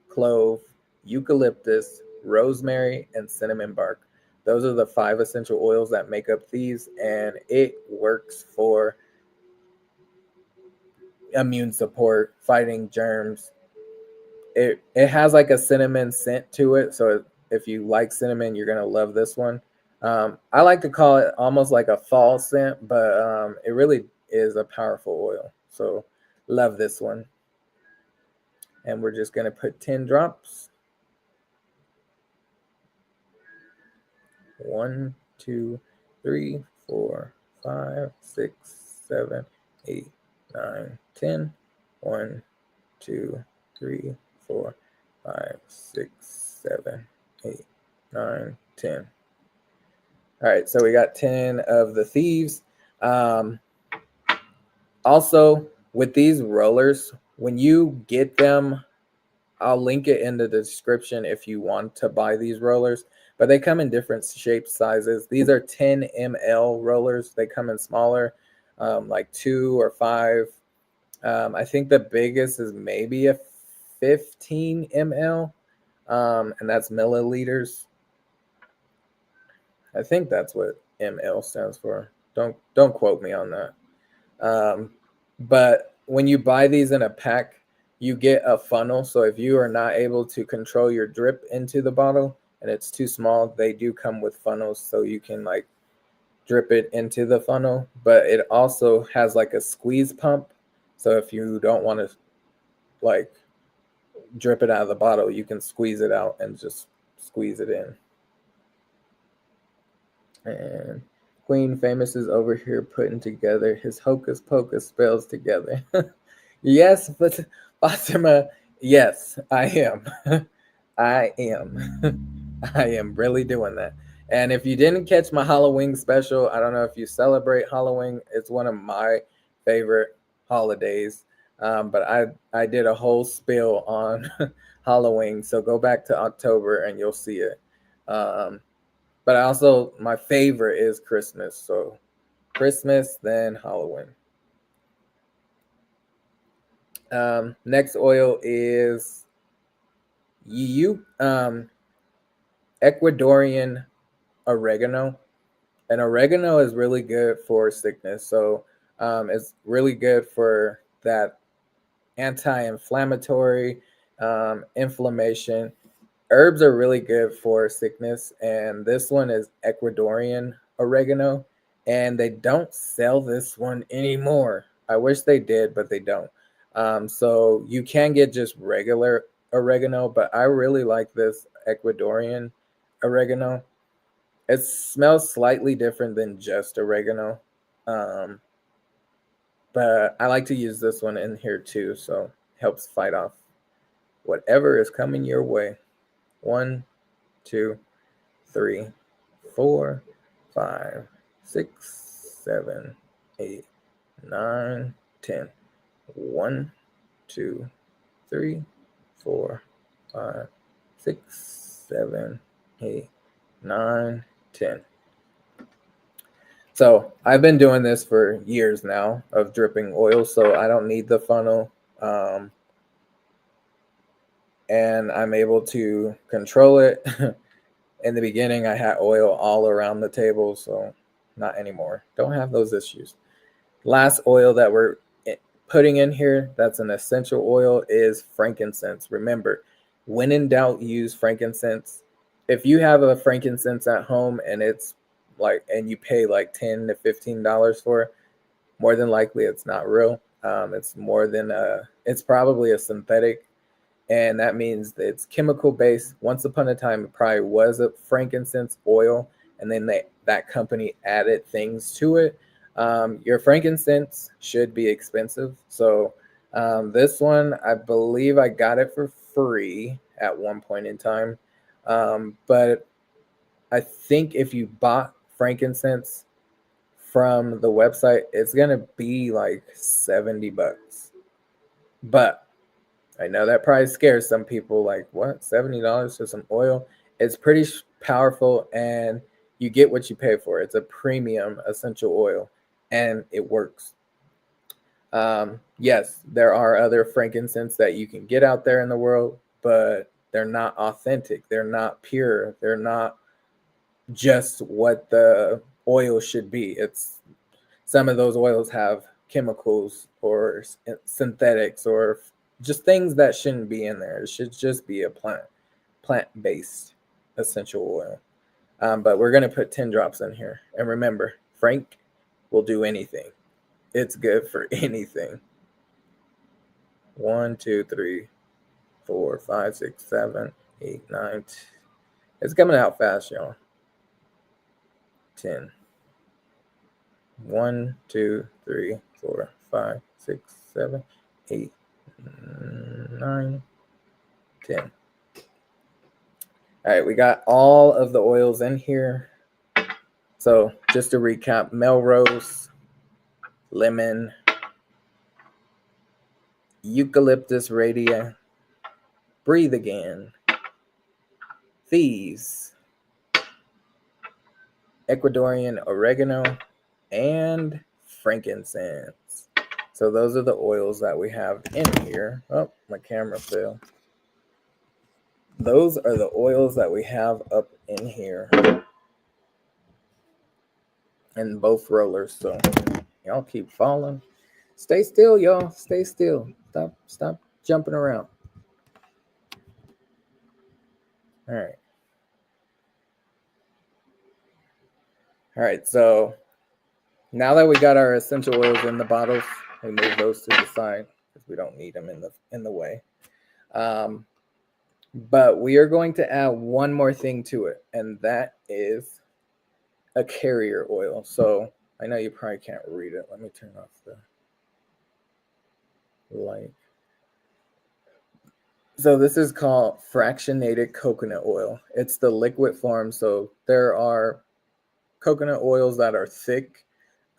clove, eucalyptus, rosemary, and cinnamon bark. Those are the five essential oils that make up Thieves, and it works for immune support, fighting germs. It has like a cinnamon scent to it, so if you like cinnamon, you're gonna love this one. I like to call it almost like a fall scent, but it really is a powerful oil. So love this one. And we're just gonna put 10 drops. 1, 2, 3, 4, 5, 6, 7, 8, 9, 10. 1, 2, 3, 4, 5, 6, 7, 8, 9, 10. All right, so we got 10 of the Thieves. Also, with these rollers, when you get them, I'll link it in the description if you want to buy these rollers, but they come in different shapes, sizes. These are 10 ml rollers. They come in smaller, like 2 or 5. I think the biggest is maybe a 15 ml, and that's milliliters. I think that's what ml stands for. Don't quote me on that. But when you buy these in a pack, you get a funnel. So if you are not able to control your drip into the bottle and it's too small, they do come with funnels so you can like drip it into the funnel. But it also has like a squeeze pump. So if you don't want to like drip it out of the bottle, you can squeeze it out and just squeeze it in. And Queen Famous is over here putting together his hocus pocus spells together. Yes, but Fatima, yes, I am. I am. I am really doing that. And if you didn't catch my Halloween special, I don't know if you celebrate Halloween. It's one of my favorite holidays. But I did a whole spill on Halloween. So go back to October and you'll see it. But also my favorite is Christmas. So Christmas, then Halloween. Next oil is Ecuadorian oregano. And oregano is really good for sickness. So it's really good for that anti-inflammatory inflammation. Herbs are really good for sickness, and this one is Ecuadorian oregano, and they don't sell this one anymore. I wish they did, but they don't. So you can get just regular oregano, but I really like this Ecuadorian oregano. It smells slightly different than just oregano, um, but I like to use this one in here too, so helps fight off whatever is coming your way. 1, 2, 3, 4, 5, 6, 7, 8, 9, 10. 1, 2, 3, 4, 5, 6, 7, 8, 9, 10. So I've been doing this for years now of dripping oil, so I don't need the funnel. And I'm able to control it. In the beginning, I had oil all around the table, so not anymore. Don't have those issues. Last oil that we're putting in here that's an essential oil is frankincense. Remember, when in doubt, use frankincense. If you have a frankincense at home and it's like, and you pay like $10 to $15 for it, more than likely it's not real. It's more than it's probably a synthetic, and that means that it's chemical based. Once upon a time, it probably was a frankincense oil, and then that company added things to it. Your frankincense should be expensive, so this one, I believe I got it for free at one point in time, but I think if you bought frankincense from the website, it's gonna be like $70. But I know that price scares some people. Like, what? $70 for some oil? It's pretty powerful, and you get what you pay for. It's a premium essential oil, and it works. Yes, there are other frankincense that you can get out there in the world, but they're not authentic. They're not pure. They're not just what the oil should be. It's some of those oils have chemicals or synthetics or just things that shouldn't be in there. It should just be a plant-based essential oil. But we're going to put 10 drops in here. And remember, Frank will do anything. It's good for anything. 1, 2, 3, 4, 5, 6, 7, 8, 9. It's coming out fast, y'all. 10. 1, 2, 3, 4, 5, 6, 7, 8, 9, 10. All right, we got all of the oils in here. So just to recap, Melrose, lemon, eucalyptus radii, breathe again, thieves, Ecuadorian oregano, and frankincense. So those are the oils that we have in here. Oh, my camera fell. Those are the oils that we have up in here. And both rollers. So y'all keep falling. Stay still, y'all. Stay still. Stop jumping around. All right. All right, so now that we got our essential oils in the bottles, we move those to the side because we don't need them in the way. But we are going to add one more thing to it, and that is a carrier oil. So I know you probably can't read it. Let me turn off the light. So this is called fractionated coconut oil. It's the liquid form. So there are coconut oils that are thick,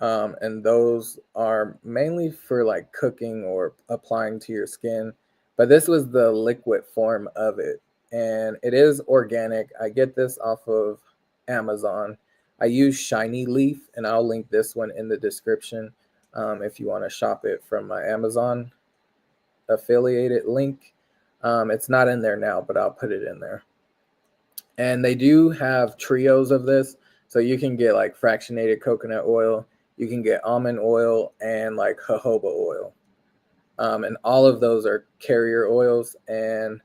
and those are mainly for like cooking or applying to your skin. But this was the liquid form of it, and it is organic. I get this off of Amazon. I use Shiny Leaf, and I'll link this one in the description if you want to shop it from my Amazon affiliated link. It's not in there now, but I'll put it in there. And they do have trios of this. So you can get like fractionated coconut oil, you can get almond oil, and like jojoba oil. And all of those are carrier oils. And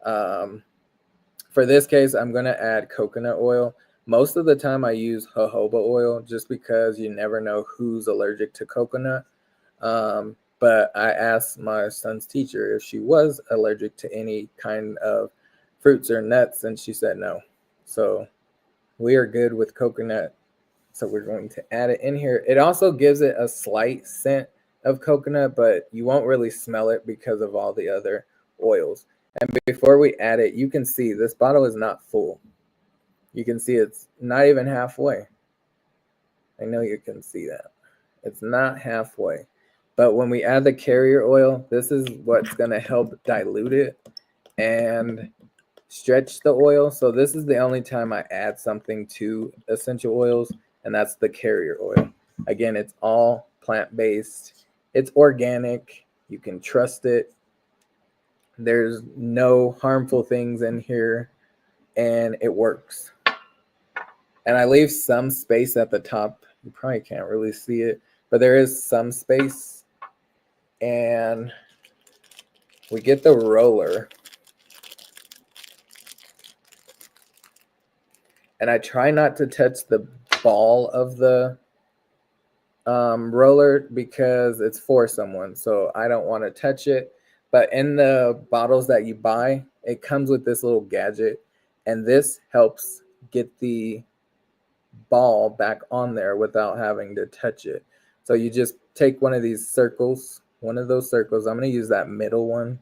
for this case, I'm going to add coconut oil. Most of the time I use jojoba oil just because you never know who's allergic to coconut. But I asked my son's teacher if she was allergic to any kind of fruits or nuts, and she said no. So we are good with coconut. So we're going to add it in here. It also gives it a slight scent of coconut, but you won't really smell it because of all the other oils. And before we add it, you can see this bottle is not full. You can see it's not even halfway. I know you can see that. It's not halfway. But when we add the carrier oil, this is what's going to help dilute it and stretch the oil. So this is the only time I add something to essential oils, and that's the carrier oil. Again, it's all plant-based. It's organic. You can trust it. There's no harmful things in here, and it works. And I leave some space at the top. You probably can't really see it, but there is some space. And we get the roller. And I try not to touch the ball of the roller because it's for someone, so I don't want to touch it. But in the bottles that you buy, it comes with this little gadget, and this helps get the ball back on there without having to touch it. So you just take one of these circles, one of those circles. I'm going to use that middle one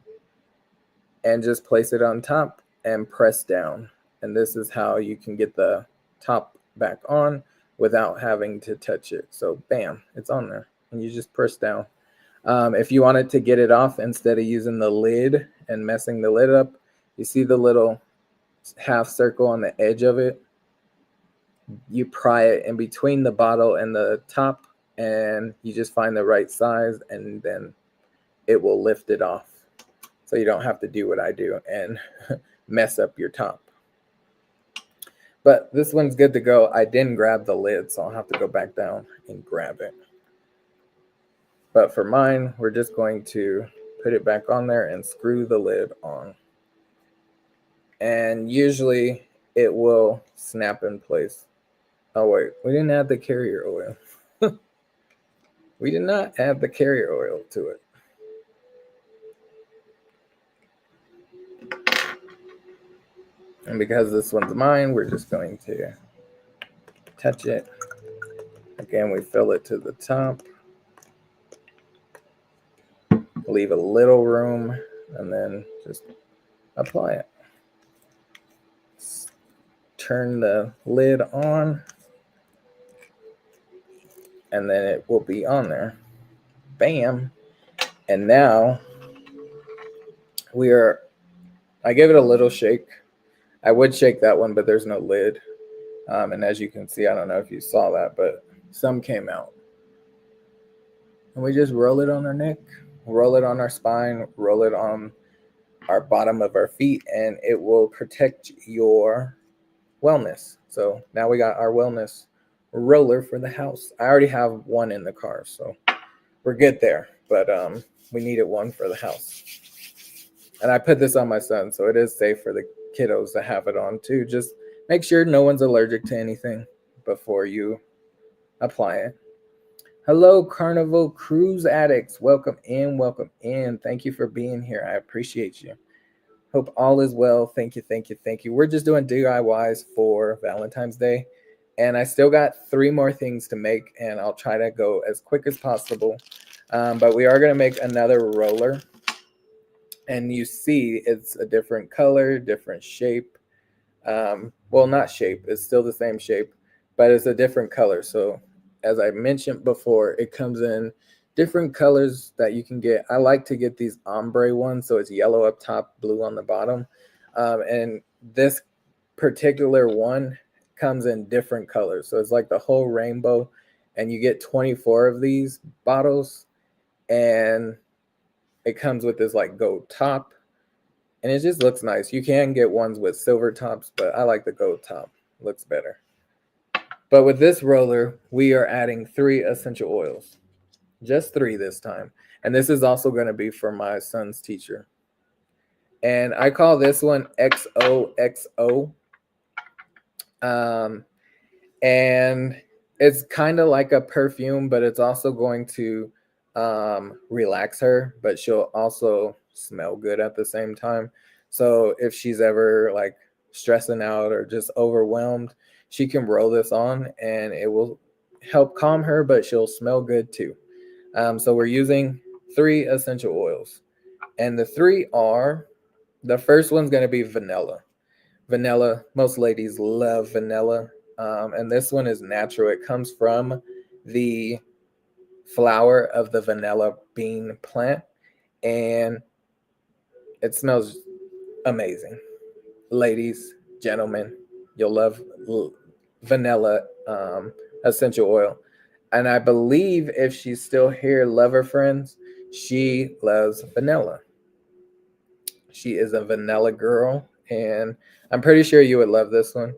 and just place it on top and press down. And this is how you can get the top back on without having to touch it. So bam, it's on there, and you just press down. If you wanted to get it off instead of using the lid and messing the lid up, you see the little half circle on the edge of it? You pry it in between the bottle and the top, and you just find the right size, and then it will lift it off. So you don't have to do what I do and mess up your top. But this one's good to go. I didn't grab the lid, so I'll have to go back down and grab it. But for mine, we're just going to put it back on there and screw the lid on. And usually it will snap in place. Oh wait, we didn't add the carrier oil. We did not add the carrier oil to it. And because this one's mine, we're just going to touch it. Again, we fill it to the top. Leave a little room and then just apply it. Turn the lid on, and then it will be on there. Bam. And now I give it a little shake. I would shake that one, but there's no lid. And as you can see, I don't know if you saw that, but some came out. And we just roll it on our neck, roll it on our spine, roll it on our bottom of our feet, and it will protect your wellness. So now we got our wellness roller for the house. I already have one in the car, so we're good there. But we needed one for the house. And I put this on my son, so it is safe for the kiddos to have it on too. Just make sure no one's allergic to anything before you apply it. Hello, Carnival Cruise Addicts. Welcome in, welcome in. Thank you for being here. I appreciate you. Hope all is well. Thank you, thank you, thank you. We're just doing DIYs for Valentine's Day, and I still got 3 more things to make, and I'll try to go as quick as possible. But we are going to make another roller, and you see it's a different color, different shape. Well, not shape. It's still the same shape, but it's a different color. So as I mentioned before, it comes in different colors that you can get. I like to get these ombre ones, so it's yellow up top, blue on the bottom. And this particular one comes in different colors. So it's like the whole rainbow, and you get 24 of these bottles, and it comes with this like gold top, and it just looks nice. You can get ones with silver tops, but I like the gold top. Looks better. But with this roller, we are adding 3 essential oils. Just 3 this time. And this is also going to be for my son's teacher. And I call this one XOXO. And it's kind of like a perfume, but it's also going to relax her, but she'll also smell good at the same time. So if she's ever like stressing out or just overwhelmed, she can roll this on and it will help calm her, but she'll smell good too. So we're using 3 essential oils, and the 3 are, the first one's going to be vanilla. Vanilla, most ladies love vanilla. And this one is natural. It comes from the flower of the vanilla bean plant, and it smells amazing. Ladies, gentlemen, you'll love vanilla essential oil. And I believe if she's still here, lover friends, she loves vanilla. She is a vanilla girl, and I'm pretty sure you would love this one.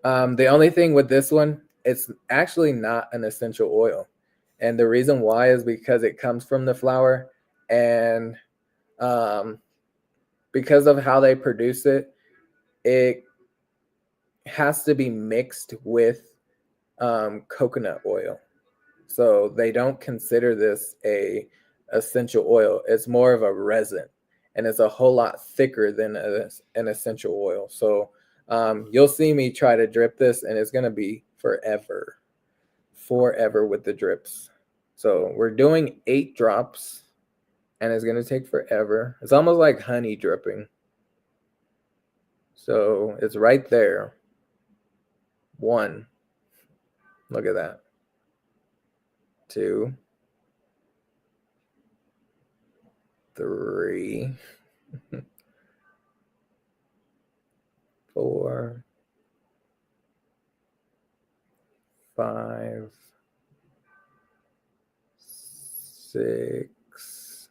The only thing with this one, it's actually not an essential oil. And the reason why is because it comes from the flower, and because of how they produce it, it has to be mixed with coconut oil. So they don't consider this a essential oil. It's more of a resin, and it's a whole lot thicker than an essential oil. So you'll see me try to drip this, and it's gonna be forever with the drips. So we're doing 8 drops, and it's gonna take forever. It's almost like honey dripping. So it's right there. 1. Look at that. 2, 3, 4, 5, 6,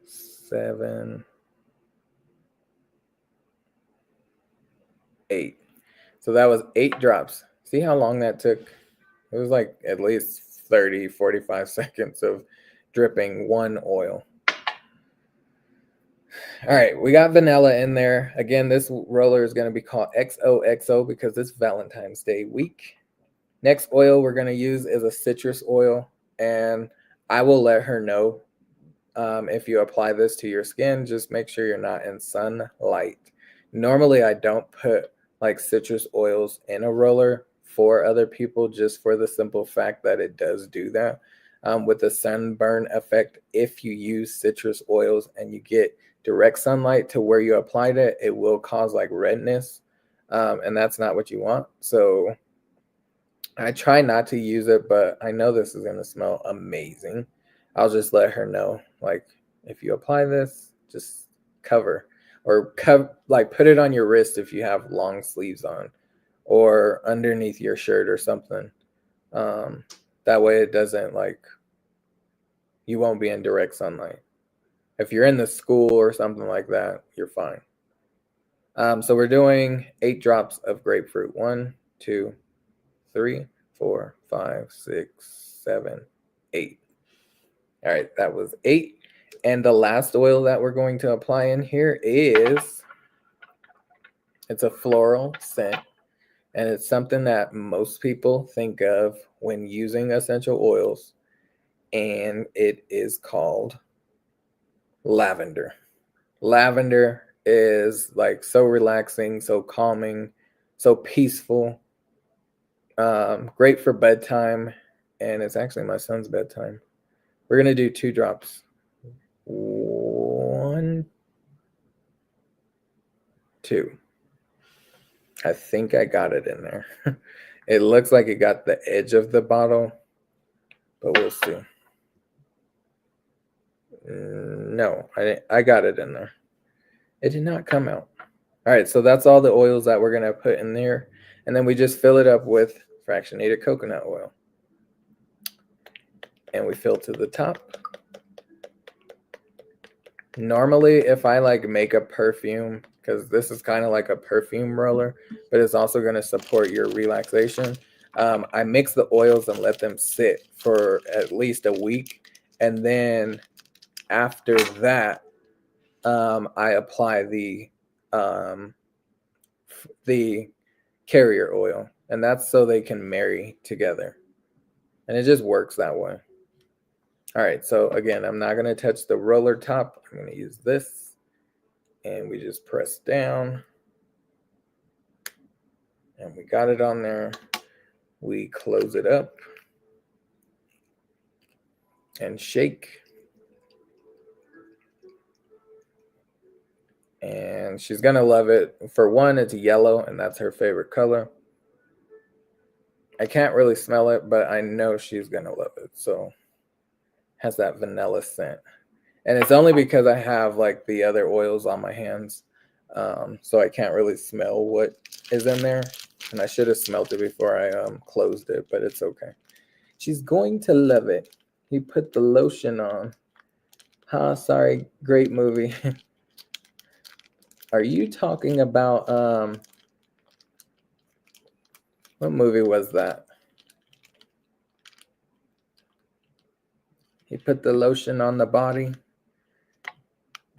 7, 8. So that was 8 drops. See how long that took? It was like at least 30, 45 seconds of dripping one oil. All right, we got vanilla in there. Again, this roller is going to be called XOXO because it's Valentine's Day week. Next oil we're going to use is a citrus oil, and I will let her know if you apply this to your skin, just make sure you're not in sunlight. Normally, I don't put like citrus oils in a roller for other people just for the simple fact that it does do that. With the sunburn effect, if you use citrus oils and you get direct sunlight to where you applied it, it will cause like redness, and that's not what you want. So I try not to use it, but I know this is going to smell amazing. I'll just let her know, like, if you apply this, just cover or like put it on your wrist if you have long sleeves on, or underneath your shirt or something. That way it doesn't, like, you won't be in direct sunlight. If you're in the school or something like that, you're fine. So we're doing 8 drops of grapefruit. 1, 2, 3, 4, 5, 6, 7, 8. All right, that was 8. And the last oil that we're going to apply in here it's a floral scent, and it's something that most people think of when using essential oils, and it is called lavender. Lavender is like so relaxing, so calming, so peaceful. Great for bedtime, and it's actually my son's bedtime. We're gonna do 2 drops. 1, 2. I think I got it in there. It looks like it got the edge of the bottle, but we'll see. No, I got it in there. It did not come out. All right, so that's all the oils that we're gonna put in there, and then we just fill it up with fractionated coconut oil, and we fill to the top. Normally, if I like make a perfume, because this is kind of like a perfume roller, but it's also going to support your relaxation, I mix the oils and let them sit for at least a week, and then after that, I apply the carrier oil, and that's so they can marry together, and it just works that way. All right, so again, I'm not going to touch the roller top. I'm going to use this, and we just press down, and we got it on there. We close it up and shake, and she's going to love it. For one, it's yellow, and that's her favorite color. I can't really smell it, but I know she's going to love it. So has that vanilla scent, and it's only because I have like the other oils on my hands, so I can't really smell what is in there, and I should have smelled it before I closed it, but it's okay. She's going to love it. He put the lotion on. Sorry, great movie. Are you talking about what movie was that? He put the lotion on the body.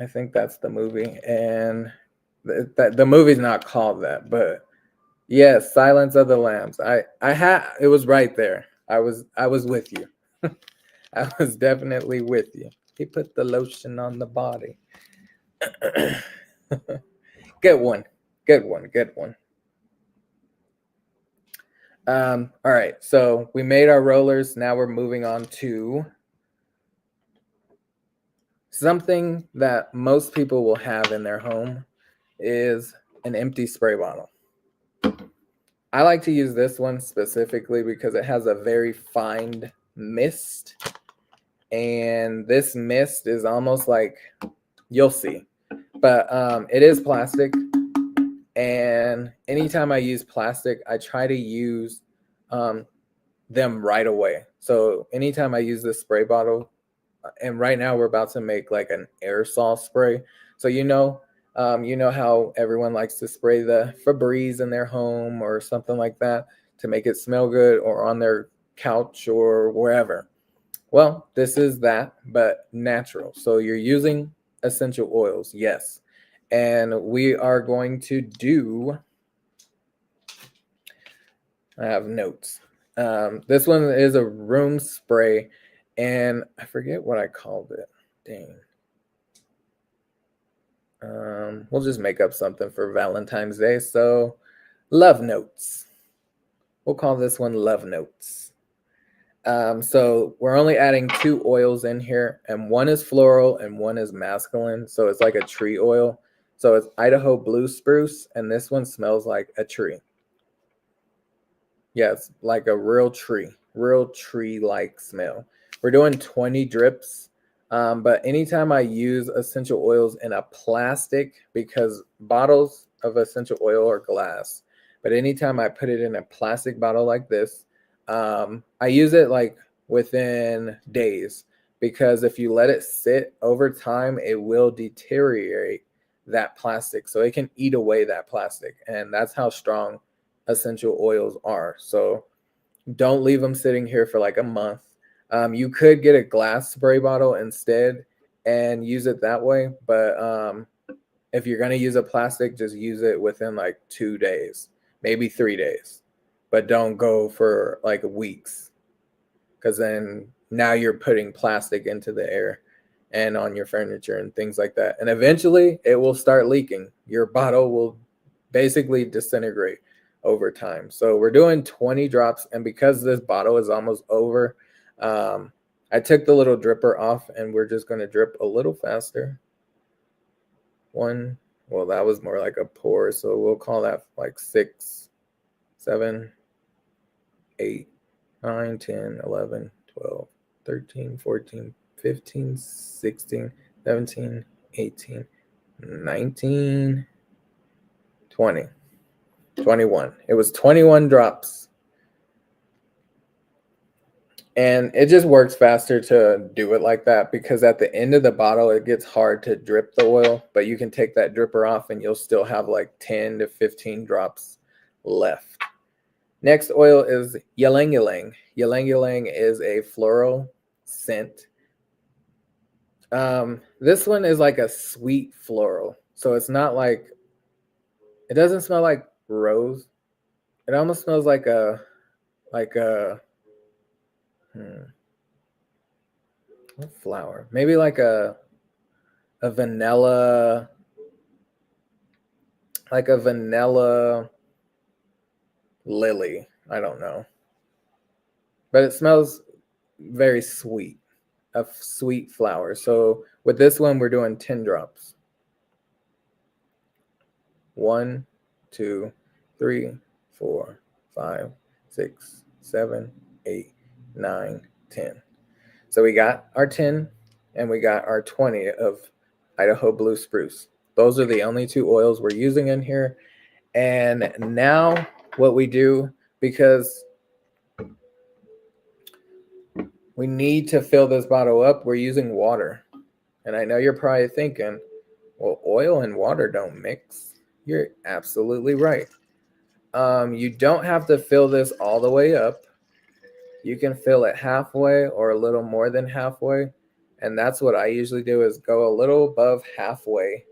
I think that's the movie, and the movie's not called that, but Yes, Silence of the Lambs. I had it was right there. I was with you. I was definitely with you. He put the lotion on the body. Good one. Good one. Good one. All right. So we made our rollers. Now we're moving on to something that most people will have in their home is an empty spray bottle. I like to use this one specifically because it has a very fine mist. And this mist is almost like, you'll see. But it is plastic. And anytime I use plastic, I try to use them right away. So anytime I use this spray bottle, and right now we're about to make like an aerosol spray. So you know how everyone likes to spray the Febreze in their home or something like that to make it smell good, or on their couch or wherever. Well, this is that, but natural. So you're using essential oils, yes. And we are going to do, I have notes. This one is a room spray, and I forget what I called it. Dang. We'll just make up something for Valentine's Day. So, love notes. We'll call this one love notes. So we're only adding 2 oils in here, and one is floral and one is masculine. So it's like a tree oil. So it's Idaho blue spruce, and this one smells like a tree. Yeah, it's like a real tree-like smell. We're doing 20 drips, but anytime I use essential oils in a plastic, because bottles of essential oil are glass, but anytime I put it in a plastic bottle like this, I use it like within days, because if you let it sit over time, it will deteriorate that plastic. So it can eat away that plastic, and that's how strong essential oils are. So don't leave them sitting here for like a month. You could get a glass spray bottle instead and use it that way. But if you're going to use a plastic, just use it within like 2 days, maybe 3 days. But don't go for like weeks, because then now you're putting plastic into the air and on your furniture and things like that. And eventually it will start leaking. Your bottle will basically disintegrate over time. So we're doing 20 drops. And because this bottle is almost over, I took the little dripper off, and we're just going to drip a little faster. Well, that was more like a pour. So we'll call that like 6, 7, 8, 9, 10, 11, 12, 13, 14, 15, 16, 17, 18, 19, 20, 21. It was 21 drops. And it just works faster to do it like that, because at the end of the bottle, it gets hard to drip the oil, but you can take that dripper off and you'll still have like 10 to 15 drops left. Next oil is ylang ylang. Ylang ylang is a floral scent. This one is like a sweet floral. So it's not like, it doesn't smell like rose. It almost smells like a what flower? Maybe like a vanilla, like a vanilla lily. I don't know. But it smells very sweet, a sweet flower. So with this one, we're doing 10 drops. 1, 2, 3, 4, 5, 6, 7, 8, 9, 10. So we got our 10 and we got our 20 of Idaho blue spruce. Those are the only 2 oils we're using in here. And now what we do, because we need to fill this bottle up, we're using water. And I know you're probably thinking, well, oil and water don't mix. You're absolutely right. You don't have to fill this all the way up. You can fill it halfway or a little more than halfway. And that's what I usually do, is go a little above halfway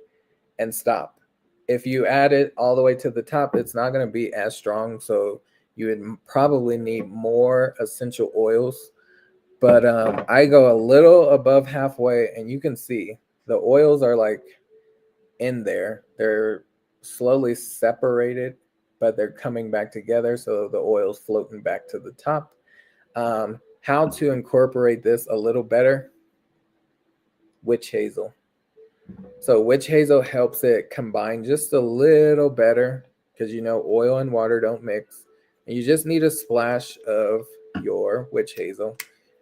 and stop. if you add it all the way to the top, it's not going to be as strong. So you would probably need more essential oils. But I go a little above halfway, and you can see the oils are like in there. They're slowly separated, but they're coming back together. So the oil's floating back to the top. How to incorporate this a little better? Witch hazel. So witch hazel helps it combine just a little better because oil and water don't mix. And you just need a splash of your witch hazel.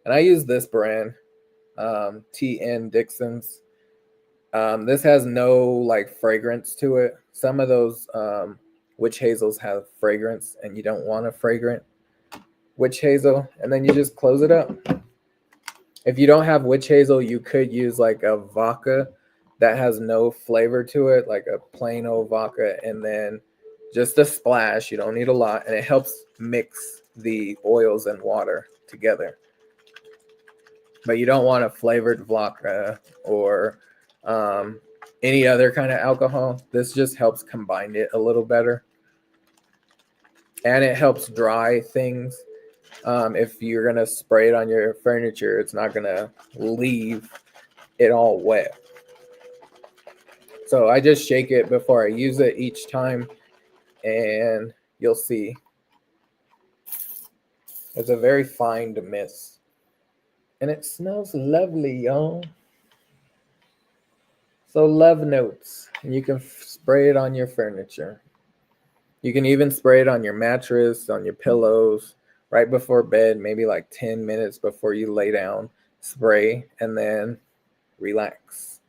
And I use this brand, TN Dixon's. This has no like fragrance to it. Some of those witch hazels have fragrance, and you don't want a fragrant witch hazel. And then you just close it up. If you don't have witch hazel, you could use like a vodka that has no flavor to it, like a plain old vodka, and then just a splash. You don't need a lot, and it helps mix the oils and water together. But you don't want a flavored vodka or any other kind of alcohol. This just helps combine it a little better. And it helps dry things. If you're going to spray it on your furniture, it's not going to leave it all wet. So I just shake it before I use it each time, and you'll see. It's a very fine mist. And it smells lovely, y'all. So love notes. And you can spray it on your furniture. You can even spray it on your mattress, on your pillows, right before bed, maybe like 10 minutes before you lay down. Spray and then relax.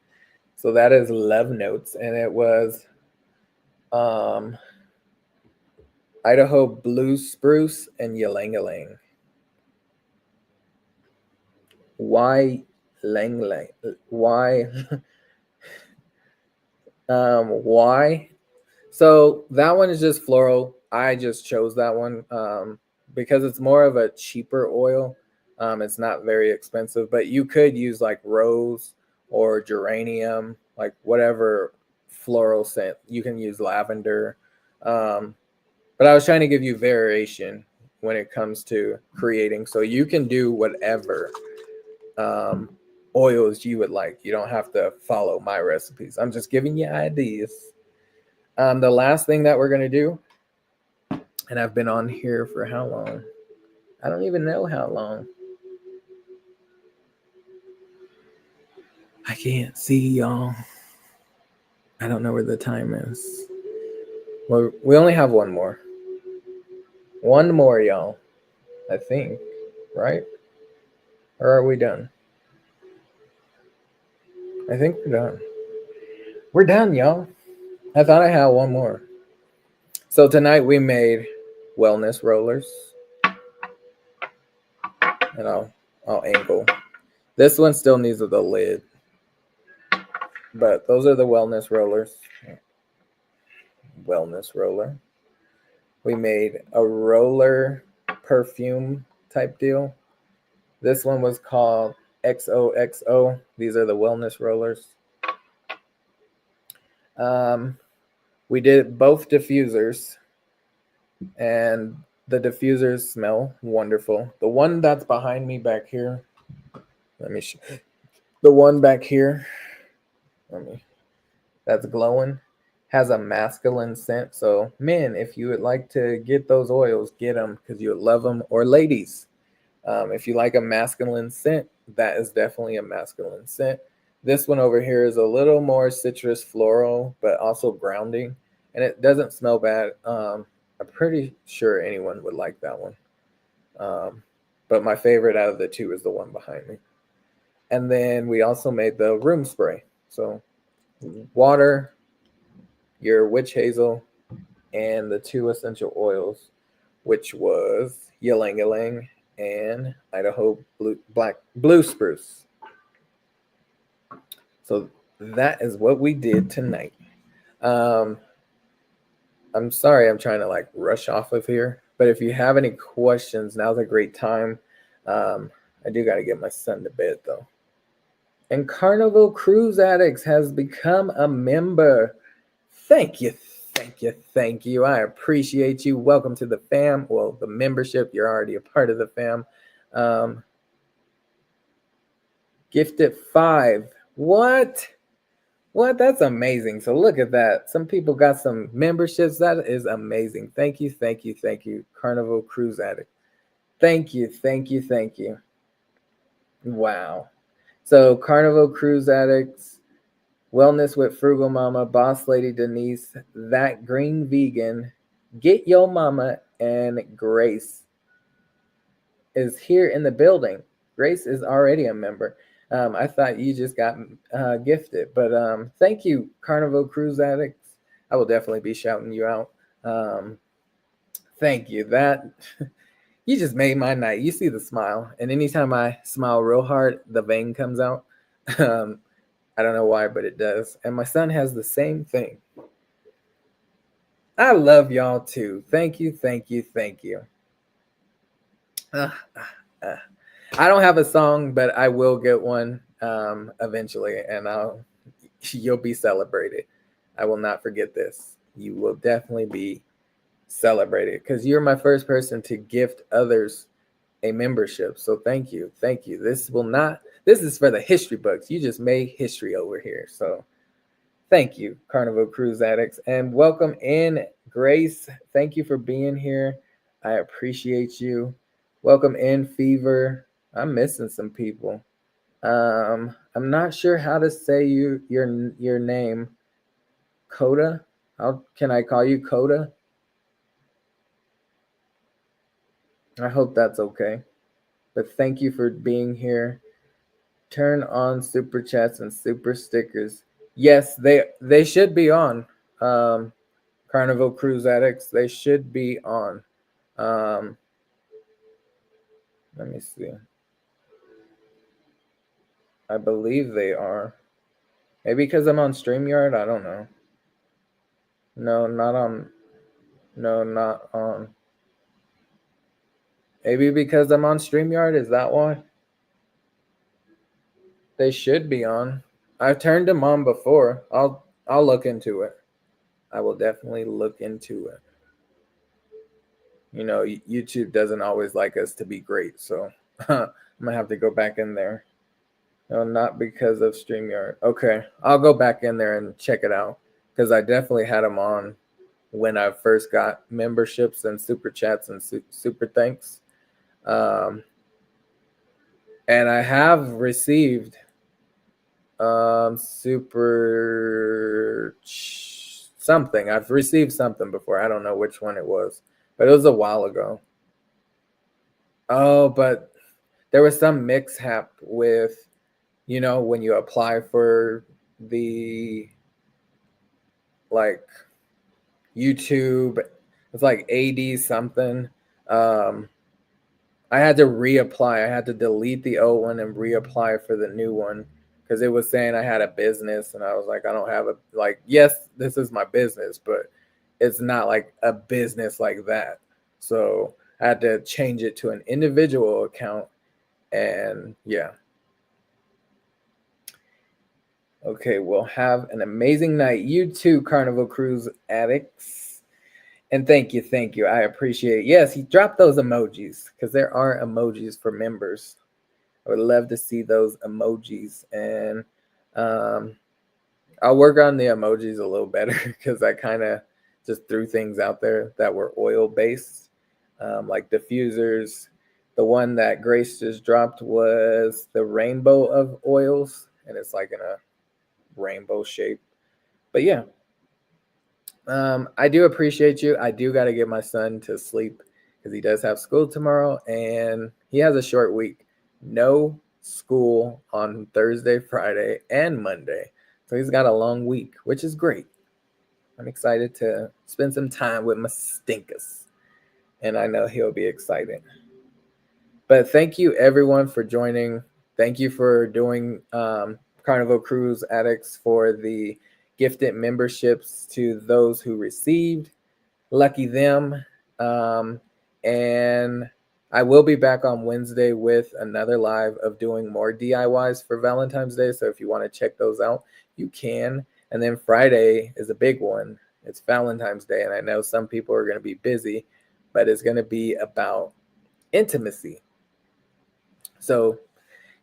So that is love notes. And it was Idaho blue spruce and ylang-ylang. Why lang-lang? Why? Why? So that one is just floral. I just chose that one because it's more of a cheaper oil. It's not very expensive, but you could use like rose or geranium, like whatever floral scent. You can use lavender. But I was trying to give you variation when it comes to creating. So you can do whatever oils you would like. You don't have to follow my recipes. I'm just giving you ideas. The last thing that we're going to do, and I've been on here for how long? I don't even know how long. I can't see, y'all. I don't know where the time is. Well, we only have one more. One more, y'all. I think, right? Or are we done? I think we're done. We're done, y'all. I thought I had one more. So tonight we made wellness rollers. And I'll angle. This one still needs the lid. But those are the wellness rollers. Wellness roller. We made a roller perfume type deal. This one was called XOXO. These are the wellness rollers. We did both diffusers, and the diffusers smell wonderful. The one that's behind me back here, let me show. The one back here, that's glowing, has a masculine scent. So men, if you would like to get those oils, get them because you would love them. Or ladies, if you like a masculine scent, that is definitely a masculine scent. This one over here is a little more citrus floral, but also grounding. And it doesn't smell bad. I'm pretty sure anyone would like that one. But my favorite out of the two is the one behind me. And then we also made the room spray. So water, your witch hazel, and the two essential oils, which was ylang-ylang and Idaho blue spruce. So that is what we did tonight. I'm sorry I'm trying to like rush off of here, but if you have any questions, now's a great time. I do got to get my son to bed though. And Carnival Cruise Addicts has become a member. Thank you. Thank you. Thank you. I appreciate you. Welcome to the fam. Well, the membership. You're already a part of the fam. Um, Gifted 5. What? What? That's amazing. So look at that. Some people got some memberships. That is amazing. Thank you. Thank you. Thank you. Carnival Cruise Addict. Thank you. Thank you. Thank you. Wow. So Carnival Cruise Addicts, Wellness with Frugal Mama, Boss Lady Denise, That Green Vegan, Get Yo Mama, and Grace is here in the building. Grace is already a member. I thought you just got gifted, but thank you, Carnival Cruise Addicts. I will definitely be shouting you out. Um, Thank you. That you just made my night. You see the smile, and anytime I smile real hard, the vein comes out. Um, I don't know why, but it does. And my son has the same thing. I love y'all too. Thank you, thank you, thank you. Uh, uh. I don't have a song, but I will get one eventually, and you'll be celebrated. I will not forget this. You will definitely be celebrated because you're my first person to gift others a membership. So thank you, thank you. This is for the history books. You just made history over here. So thank you, Carnival Cruise Addicts, and welcome in, Grace. Thank you for being here. I appreciate you. Welcome in, Fever. I'm missing some people. I'm not sure how to say your name. Coda. How can I call you Coda? I hope that's okay. But thank you for being here. Turn on super chats and super stickers. Yes, they should be on. Um, Carnival Cruise Addicts, they should be on. Um, Let me see. I believe they are. Maybe because I'm on StreamYard. I don't know. No, not on. No, not on. Maybe because I'm on StreamYard. Is that why? They should be on. I've turned them on before. I'll look into it. I will definitely look into it. YouTube doesn't always like us to be great, so I'm gonna have to go back in there. No, not because of StreamYard. Okay, I'll go back in there and check it out because I definitely had them on when I first got memberships and super chats and super thanks. Um, and I have received something. I've received something before. I don't know which one it was, but it was a while ago. Oh, but there was some mishap with, when you apply for the like YouTube, it's like AD something. Um, I had to reapply. I had to delete the old one and reapply for the new one because it was saying I had a business, and I was like, I don't have yes, this is my business, but it's not like a business like that. So I had to change it to an individual account, and yeah. Okay, well, have an amazing night. You too, Carnival Cruise Addicts. And thank you, thank you. I appreciate it. Yes, he dropped those emojis because there are emojis for members. I would love to see those emojis. And I'll work on the emojis a little better because I kind of just threw things out there that were oil based, like diffusers. The one that Grace just dropped was the rainbow of oils, and it's like in a rainbow shape. But yeah, I do appreciate you. I do got to get my son to sleep because he does have school tomorrow, and he has a short week. No school on Thursday, Friday, and Monday. So he's got a long week, which is great. I'm excited to spend some time with my stinkers, and I know he'll be excited. But thank you, everyone, for joining. Thank you for doing Carnival Cruise Addicts for the gifted memberships to those who received. Lucky them. And I will be back on Wednesday with another live of doing more DIYs for Valentine's Day. So if you want to check those out, you can. And then Friday is a big one. It's Valentine's Day, and I know some people are going to be busy, but it's going to be about intimacy. So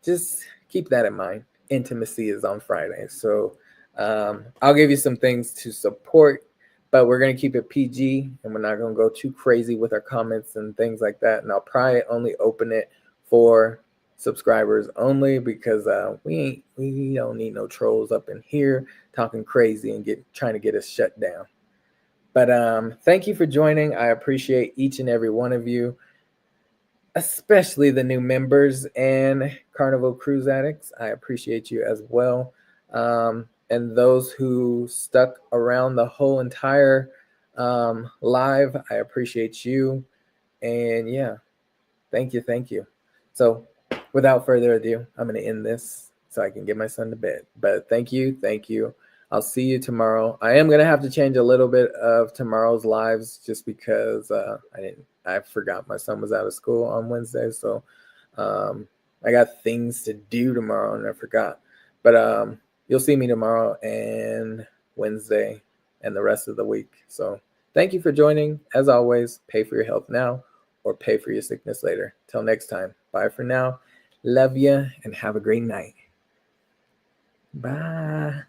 just keep that in mind. Intimacy is on Friday. So I'll give you some things to support, but we're going to keep it PG, and we're not going to go too crazy with our comments and things like that. And I'll probably only open it for subscribers only, because we don't need no trolls up in here talking crazy and trying to get us shut down. But thank you for joining. I appreciate each and every one of you, especially the new members and Carnival Cruise Addicts. I appreciate you as well. And those who stuck around the whole entire live, I appreciate you. And yeah, thank you. Thank you. So without further ado, I'm going to end this so I can get my son to bed. But thank you. Thank you. I'll see you tomorrow. I am going to have to change a little bit of tomorrow's lives just because I forgot my son was out of school on Wednesday. So I got things to do tomorrow and I forgot. But you'll see me tomorrow and Wednesday and the rest of the week. So thank you for joining. As always, pay for your health now or pay for your sickness later. Till next time. Bye for now. Love you and have a great night. Bye.